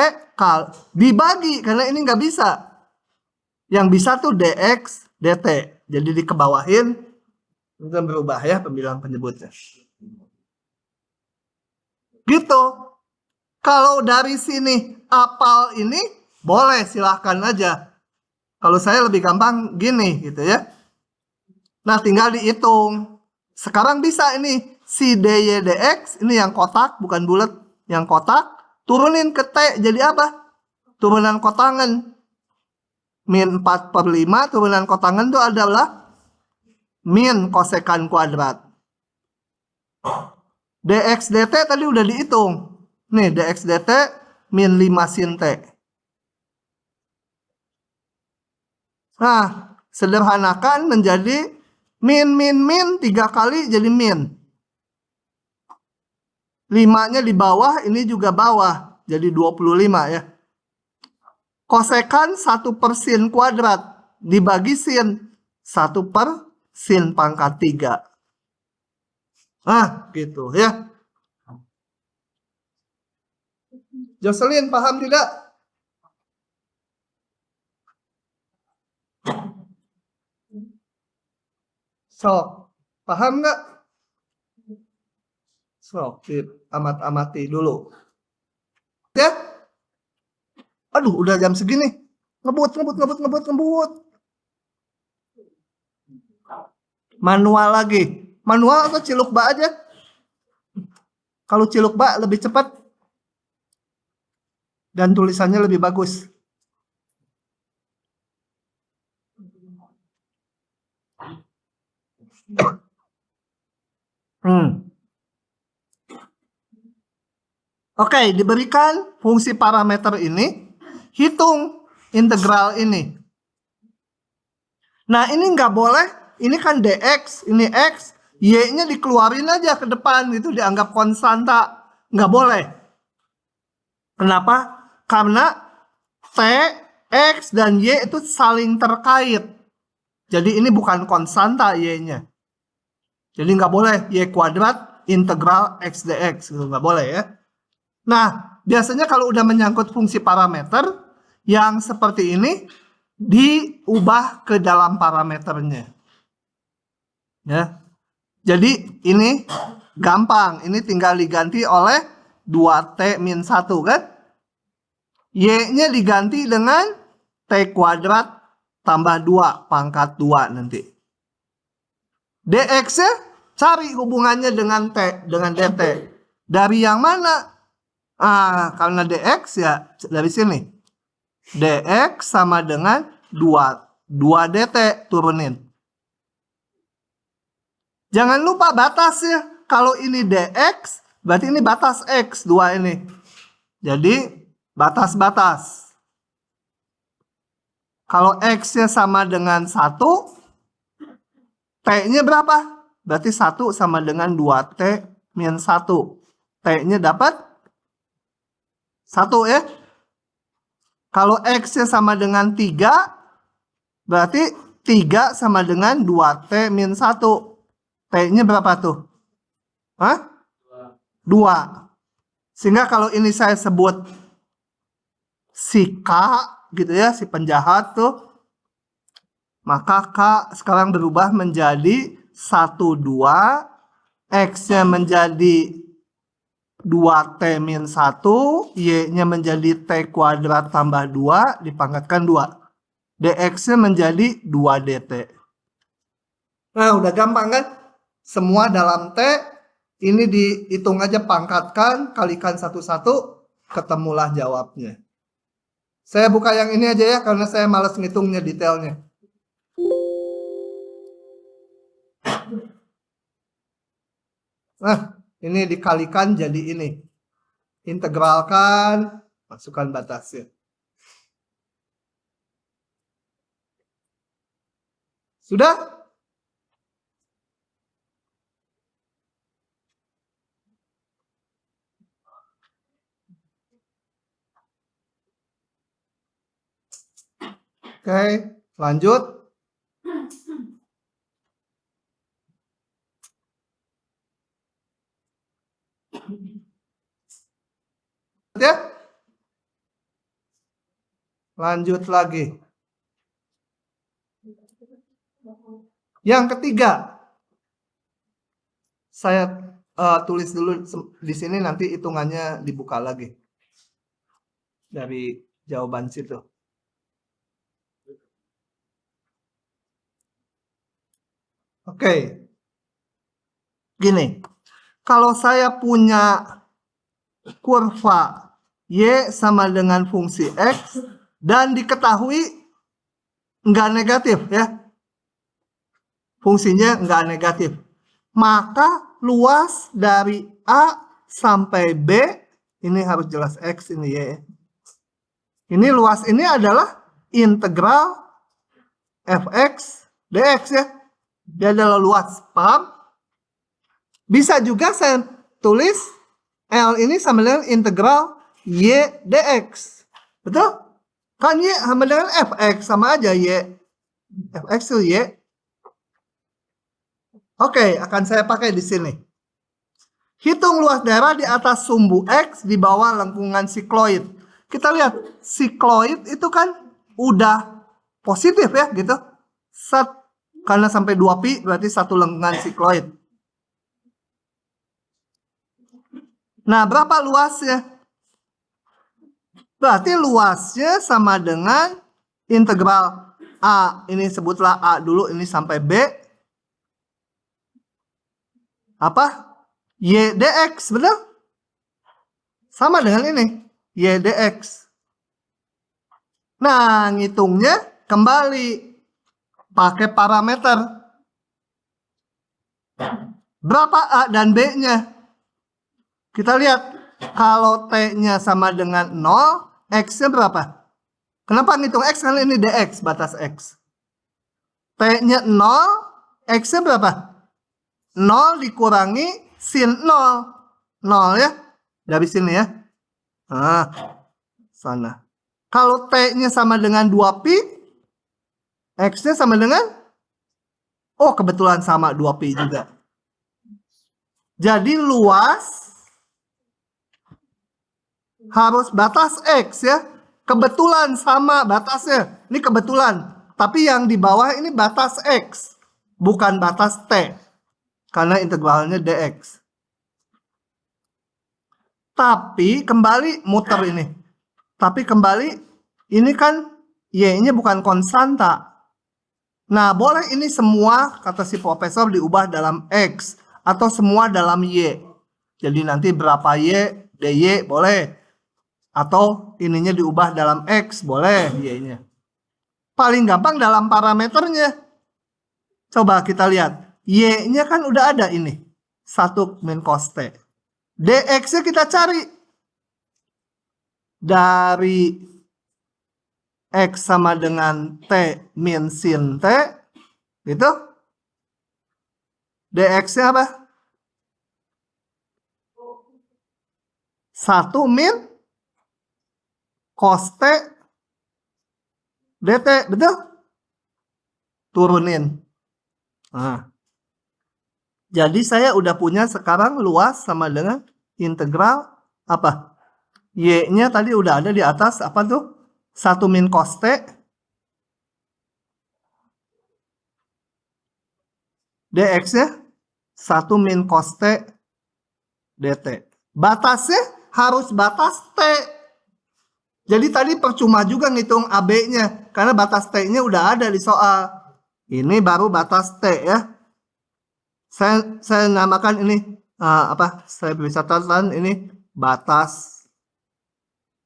dibagi, karena ini nggak bisa. Yang bisa tuh dx dt. Jadi dikebawahin, itu berubah ya pembilang penyebutnya. Gitu. Kalau dari sini apal ini boleh, silahkan aja. Kalau saya lebih gampang gini gitu ya. Nah, tinggal dihitung. Sekarang bisa ini si dy dx, ini yang kotak bukan bulat, yang kotak, turunin ke t jadi apa? Turunan kotangan. Min 4/5 turunan kotangan itu adalah min kosekan kuadrat. Dx dt tadi udah dihitung. Nih, dx dt min 5 sin t. Nah, sederhanakan menjadi min 3 kali jadi min. 5-nya di bawah, ini juga bawah. Jadi 25 ya. Kosekan 1/sin kuadrat dibagi sin. 1/sin pangkat 3. Nah, gitu ya. Jocelyn, paham tidak? Sok, paham nggak? Sok, amat-amati dulu. Ya? Aduh, udah jam segini. Ngebut. Manual lagi. Manual atau ciluk bak aja? Kalau ciluk bak lebih cepat dan tulisannya lebih bagus. Oke, diberikan fungsi parameter ini, hitung integral ini. Nah, ini nggak boleh, ini kan dx, ini x, y-nya dikeluarin aja ke depan, itu dianggap konstanta. Nggak boleh. Kenapa? Karena t, x, dan y itu saling terkait. Jadi ini bukan konstanta y-nya. Jadi nggak boleh y kuadrat integral x dx, itu nggak boleh ya. Nah, biasanya kalau udah menyangkut fungsi parameter yang seperti ini diubah ke dalam parameternya. Ya. Jadi ini gampang, ini tinggal diganti oleh 2t min 1 kan? Y-nya diganti dengan t kuadrat tambah 2 pangkat 2 nanti. Dx-nya cari hubungannya dengan t, dengan dt. Dari yang mana? Karena dx ya dari sini. Dx sama dengan 2 dt turunin. Jangan lupa batasnya. Kalau ini dx, berarti ini batas x, 2 ini. Jadi batas-batas. Kalau x-nya sama dengan 1, t-nya berapa? Berarti 1 sama dengan 2t min 1. T-nya dapat 1 ya. Kalau x-nya sama dengan 3, berarti 3 sama dengan 2t min 1. T-nya berapa tuh? 2. Sehingga kalau ini saya sebut si K gitu ya, si penjahat tuh, maka K sekarang berubah menjadi 1, 2. X-nya menjadi 2t min 1, y-nya menjadi t kuadrat tambah 2 dipangkatkan 2. dx-nya menjadi 2 dt. Nah, udah gampang kan? Semua dalam T, ini dihitung aja, pangkatkan, kalikan satu-satu, ketemulah jawabnya. Saya buka yang ini aja ya, karena saya malas ngitungnya detailnya. Nah, ini dikalikan jadi ini. Integralkan, masukkan batasnya. Sudah? Oke, lanjut. Ya. Lanjut lagi. Yang ketiga. Saya tulis dulu di sini, nanti hitungannya dibuka lagi. Dari jawaban situ. Oke. Gini. Kalau saya punya kurva Y sama dengan fungsi X dan diketahui nggak negatif ya. Fungsinya nggak negatif. Maka luas dari A sampai B, ini harus jelas X ini Y. Ini luas ini adalah integral fx dx ya. Dia adalah luas, paham? Bisa juga saya tulis L ini sama dengan integral Y dx. Betul? Kan Y sama dengan fx, sama aja Y. Fx itu Y. Oke, akan saya pakai di sini. Hitung luas daerah di atas sumbu X di bawah lengkungan sikloid. Kita lihat, sikloid itu kan udah positif ya gitu. Set, karena sampai 2pi berarti satu lengkungan sikloid. Nah, berapa luasnya? Berarti luasnya sama dengan integral A. Ini sebutlah A dulu, ini sampai B. Apa? Y dx, betul? Sama dengan ini, Y dx. Nah, ngitungnya kembali pakai parameter. Berapa A dan B-nya? Kita lihat, kalau T-nya sama dengan 0, X-nya berapa? Kenapa ngitung X? Karena ini dx, batas X. T-nya 0, X-nya berapa? 0 dikurangi sin 0. 0 ya. Dari sini ya. Nah, sana. Kalau T-nya sama dengan 2pi, X-nya sama dengan, oh kebetulan sama 2pi juga. Jadi luas harus batas X ya. Kebetulan sama batasnya. Ini kebetulan. Tapi yang di bawah ini batas X. Bukan batas T. Karena integralnya dx. Tapi kembali muter ini. Tapi kembali ini kan Y-nya bukan konstanta. Nah, boleh ini semua, kata si profesor, diubah dalam X. Atau semua dalam Y. Jadi nanti berapa Y, dy boleh. Atau ininya diubah dalam X, boleh Y-nya. Paling gampang dalam parameternya. Coba kita lihat. Y-nya kan udah ada ini. 1 min cos T. dx-nya kita cari. Dari X sama dengan T min sin T. Gitu. dx-nya apa? 1 min cos T dt. Betul? Turunin. Nah. Jadi saya udah punya sekarang luas sama dengan integral apa? Y-nya tadi udah ada di atas, apa tuh? 1 min cos T. dx-nya 1 min cos T dt. Batasnya harus batas T. Jadi tadi percuma juga ngitung AB-nya karena batas T-nya udah ada di soal. Ini baru batas T ya. Saya namakan ini apa? Saya bisa catatan ini batas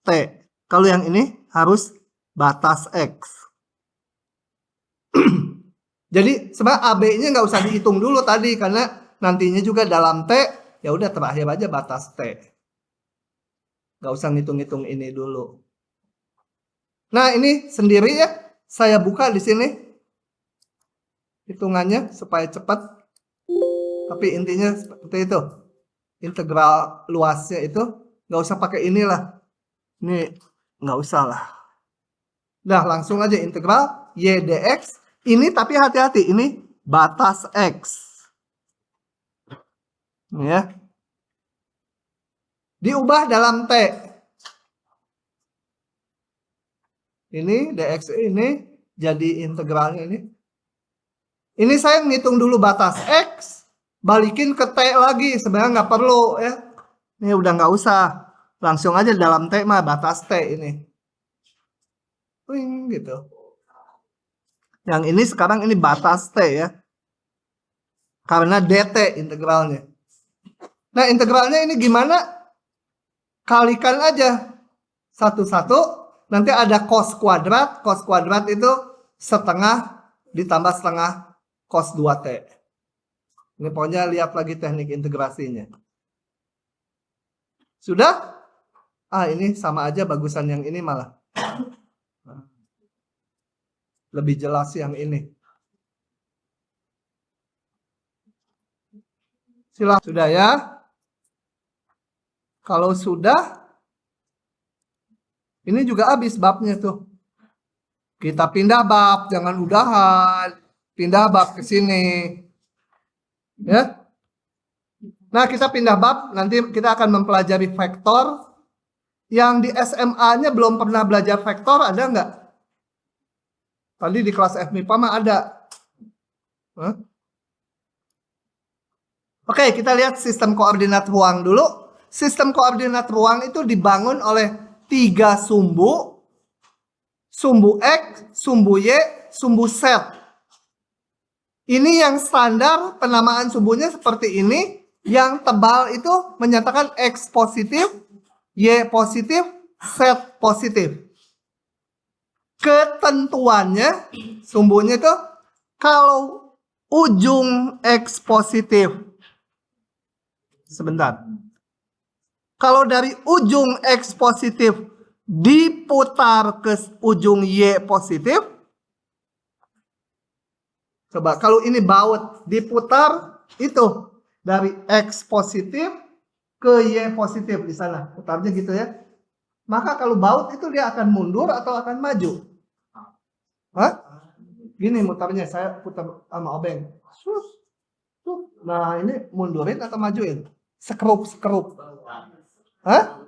T. Kalau yang ini harus batas X. Jadi sebenarnya AB-nya nggak usah dihitung dulu tadi karena nantinya juga dalam T ya udah terakhir aja batas T. Nggak usah ngitung-ngitung ini dulu. Nah ini sendiri ya saya buka di sini hitungannya supaya cepat. Tapi intinya seperti itu. Integral luasnya itu nggak usah pakai inilah. Ini nggak usah lah. Nah langsung aja integral y dx. Ini tapi hati-hati ini batas x. Ini ya. Diubah dalam T. Ini dx ini jadi integralnya ini. Ini saya ngitung dulu batas X. Balikin ke T lagi. Sebenarnya nggak perlu ya. Ini udah nggak usah. Langsung aja dalam T mah batas T ini. Wing gitu. Yang ini sekarang ini batas T ya. Karena dt integralnya. Nah integralnya ini gimana? Kalikan aja. Satu-satu. Nanti ada cos kuadrat. Cos kuadrat itu setengah ditambah setengah cos 2T. Ini pokoknya lihat lagi teknik integrasinya. Sudah? Ini sama aja bagusan yang ini malah. Lebih jelas yang ini. Silakan. Sudah ya? Kalau sudah, ini juga habis babnya tuh. Kita pindah bab, jangan udahan. Pindah bab ke sini. Ya. Nah, kita pindah bab, nanti kita akan mempelajari vektor. Yang di SMA-nya belum pernah belajar vektor, ada nggak? Tadi di kelas FMIPA mah ada. Oke, kita lihat sistem koordinat ruang dulu. Sistem koordinat ruang itu dibangun oleh 3 sumbu. Sumbu X, sumbu Y, sumbu Z. Ini yang standar penamaan sumbunya seperti ini. Yang tebal itu menyatakan X positif, Y positif, Z positif. Ketentuannya, sumbunya itu kalau ujung X positif. Sebentar. Kalau dari ujung X positif diputar ke ujung Y positif. Coba kalau ini baut diputar itu dari X positif ke Y positif di sana. Putarnya gitu ya. Maka kalau baut itu dia akan mundur atau akan maju? Hah? Gini mutarnya, saya putar sama obeng. Nah ini mundurin atau majuin? Sekrup. Hah?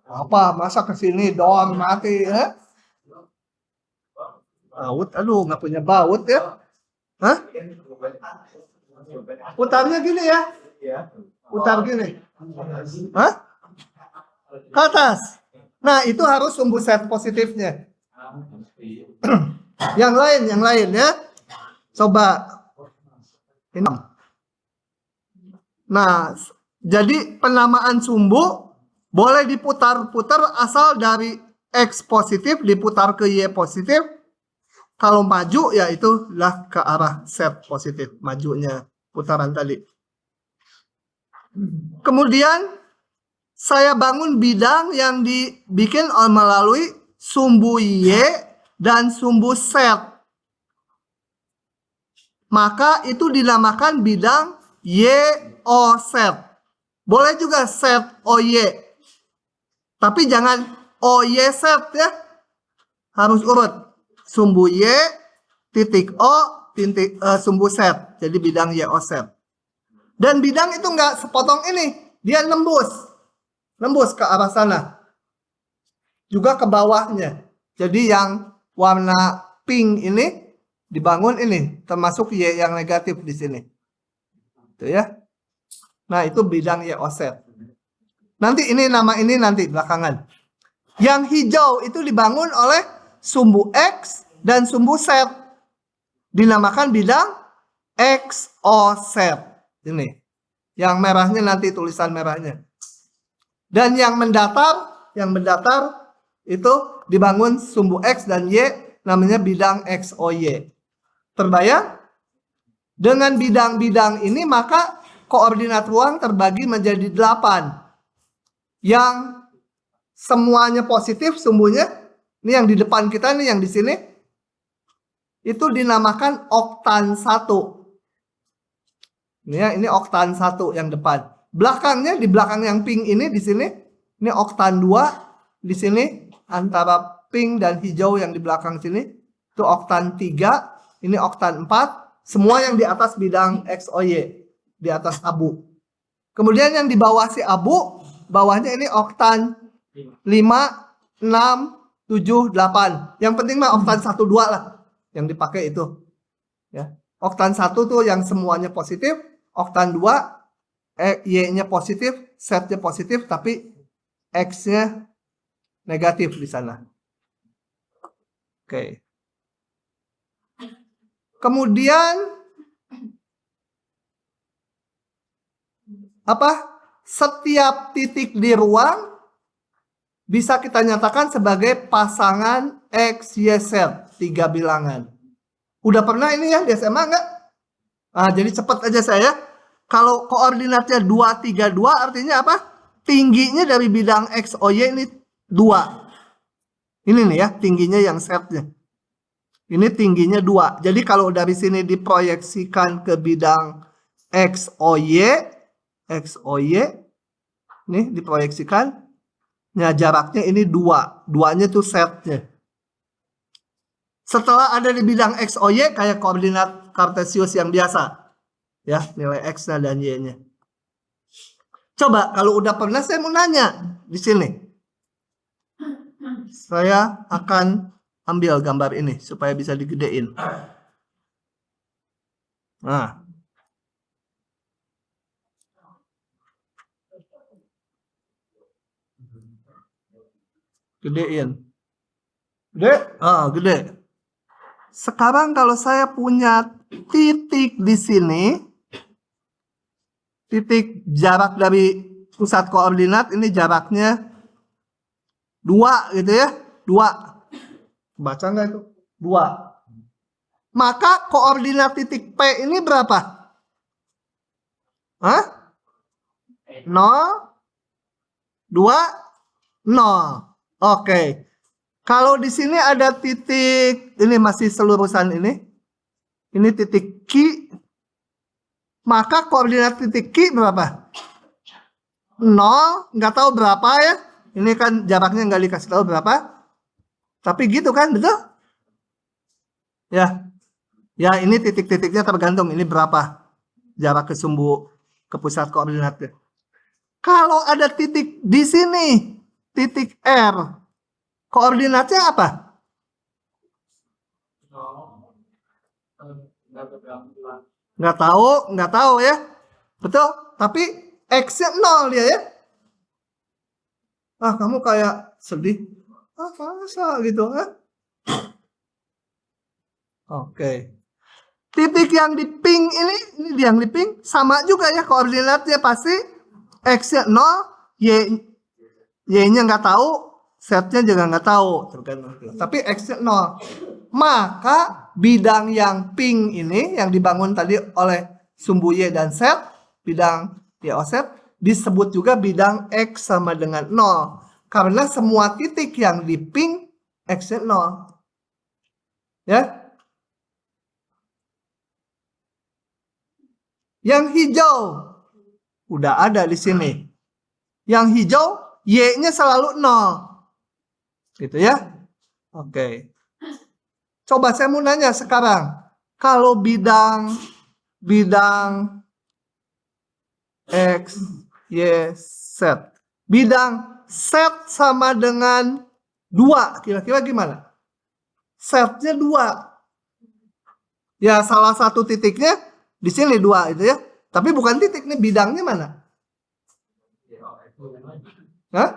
Apa? Masa kesini doang mati ya? Baut, aduh nggak punya baut ya? Hah? Putarnya gini ya? Putar gini. Hah? Ke atas. Nah itu harus sumbu set positifnya. Yang lain ya. Coba. Ini. Nah, jadi penamaan sumbu boleh diputar-putar asal dari X positif diputar ke Y positif. Kalau maju ya itulah ke arah Z positif. Majunya putaran tadi. Kemudian saya bangun bidang yang dibikin melalui sumbu Y dan sumbu Z. Maka itu dinamakan bidang YOZ. Boleh juga ZOY. Tapi jangan OYZ ya. Harus urut. Sumbu Y, titik O, sumbu Z. Jadi bidang YOZ. Dan bidang itu nggak sepotong ini. Dia nembus ke arah sana. Juga ke bawahnya. Jadi yang warna pink ini dibangun ini. Termasuk Y yang negatif di sini. Itu ya. Nah itu bidang YOZ. Nanti ini nama ini nanti belakangan. Yang hijau itu dibangun oleh sumbu X dan sumbu Z. Dinamakan bidang XOZ. Ini. Yang merahnya nanti tulisan merahnya. Dan yang mendatar itu dibangun sumbu X dan Y, namanya bidang XOY. Terbayang? Dengan bidang-bidang ini maka koordinat ruang terbagi menjadi 8. Yang semuanya positif sumbunya, ini yang di depan kita nih, yang di sini itu dinamakan oktan 1. Ini ya, ini oktan 1 yang depan. Belakangnya, di belakang yang pink ini di sini, ini oktan 2. Di sini antara pink dan hijau yang di belakang sini itu oktan 3, ini oktan 4. Semua yang di atas bidang XOY, di atas abu. Kemudian yang di bawah si abu, bawahnya ini oktan 5, 6, 7, 8. Yang penting mah oktan 1, 2 lah yang dipakai itu. Ya. Oktan 1 tuh yang semuanya positif, oktan 2 Y-nya positif, Z-nya positif, tapi X-nya negatif di sana. Oke. Kemudian setiap titik di ruang bisa kita nyatakan sebagai pasangan X, Y, Z, 3 bilangan. Udah pernah ini ya di SMA enggak? Nah, jadi cepat aja saya. Kalau koordinatnya 2, 3, 2 artinya apa? Tingginya dari bidang X, O, Y ini 2. Ini nih ya, tingginya yang Z-nya. Ini tingginya 2. Jadi kalau dari sini diproyeksikan ke bidang X, O, Y, nih diproyeksikan. Nah, jaraknya ini 2. 2-nya tuh Z-nya. Setelah ada di bidang X, O, Y, kayak koordinat kartesius yang biasa. Ya, nilai X-nya dan Y-nya. Coba, kalau udah pernah saya mau nanya di sini. Saya akan ambil gambar ini supaya bisa digedein. Nah. Gedein. Gede? Gede. Sekarang kalau saya punya titik di sini, titik jarak dari pusat koordinat, ini jaraknya 2 gitu ya. 2. Baca nggak itu? 2. Maka koordinat titik P ini berapa? 0, 2, 0. Oke. Kalau di sini ada titik, ini masih selurusan ini. Ini titik Q. Maka koordinat titik Q berapa? 0, nggak tahu berapa ya. Ini kan jaraknya nggak dikasih tahu berapa. Tapi gitu kan, betul? Ya. Ya, ini titik-titiknya tergantung ini berapa jarak ke sumbu ke pusat koordinatnya. Kalau ada titik di sini, titik R, koordinatnya apa? Nggak tahu ya. Betul? Tapi X-nya 0 dia ya. Kamu kayak sedih. Masa gitu kan? Oke. Titik yang di pink ini yang di pink sama juga ya koordinatnya, pasti X-nya 0, Y-nya nggak tahu, Z-nya juga nggak tahu. Tapi X-nya 0. Maka bidang yang pink ini yang dibangun tadi oleh sumbu Y dan Z, bidang Y, O, Z, disebut juga bidang X sama dengan 0. Karena semua titik yang di pink X-nya 0. Ya. Yang hijau udah ada di sini. Yang hijau Y-nya selalu 0. Gitu ya. Oke. Coba saya mau nanya sekarang. Kalau bidang X, Y, Z. Bidang Z sama dengan 2. Kira-kira gimana? Z-nya 2. Ya, salah satu titiknya di sini 2 itu ya. Tapi bukan titik nih, bidangnya mana? Hah?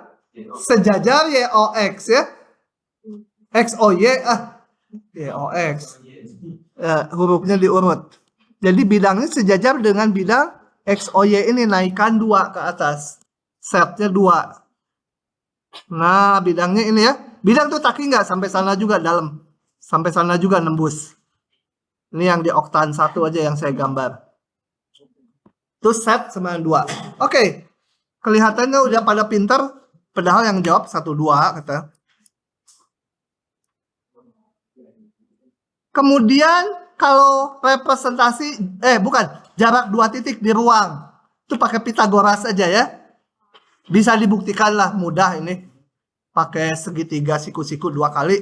Sejajar YOX ya. XOY YOX. Hurufnya diurut. Jadi bidangnya sejajar dengan bidang XOY ini, naikkan 2 ke atas. Setnya 2. Nah, bidangnya ini ya. Bidang tuh taki nggak sampai sana juga dalam. Sampai sana juga nembus. Ini yang di oktan 1 aja yang saya gambar. Itu set sama 2. Oke. Kelihatannya udah pada pinter. Padahal yang jawab 1, 2 kata. Kemudian kalau representasi, jarak 2 titik di ruang. Itu pakai Pitagoras aja ya. Bisa dibuktikan lah, mudah ini. Pakai segitiga siku-siku 2 kali.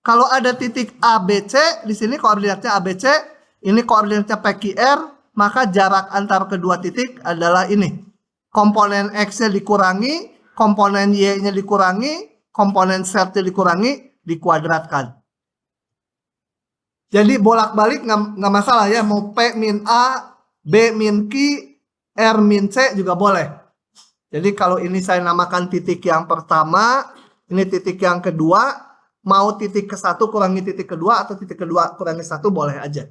Kalau ada titik ABC, di sini koordinatnya ABC, ini koordinatnya PQR, maka jarak antar kedua titik adalah ini. Komponen X-nya dikurangi, komponen Y-nya dikurangi, komponen Z-nya dikurangi, dikuadratkan. Jadi bolak-balik nggak masalah ya, mau P min A, B min Q, R min C juga boleh. Jadi kalau ini saya namakan titik yang pertama, ini titik yang kedua, mau titik ke-1 kurangi titik kedua atau titik kedua kurangi 1 boleh aja.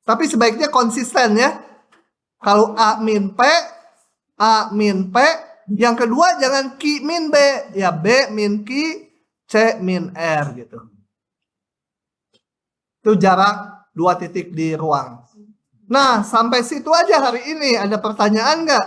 Tapi sebaiknya konsisten ya. Kalau A min P, yang kedua jangan Q min B, ya B min Q, C min R gitu. Itu jarak 2 titik di ruang. Nah, sampai situ aja hari ini. Ada pertanyaan nggak?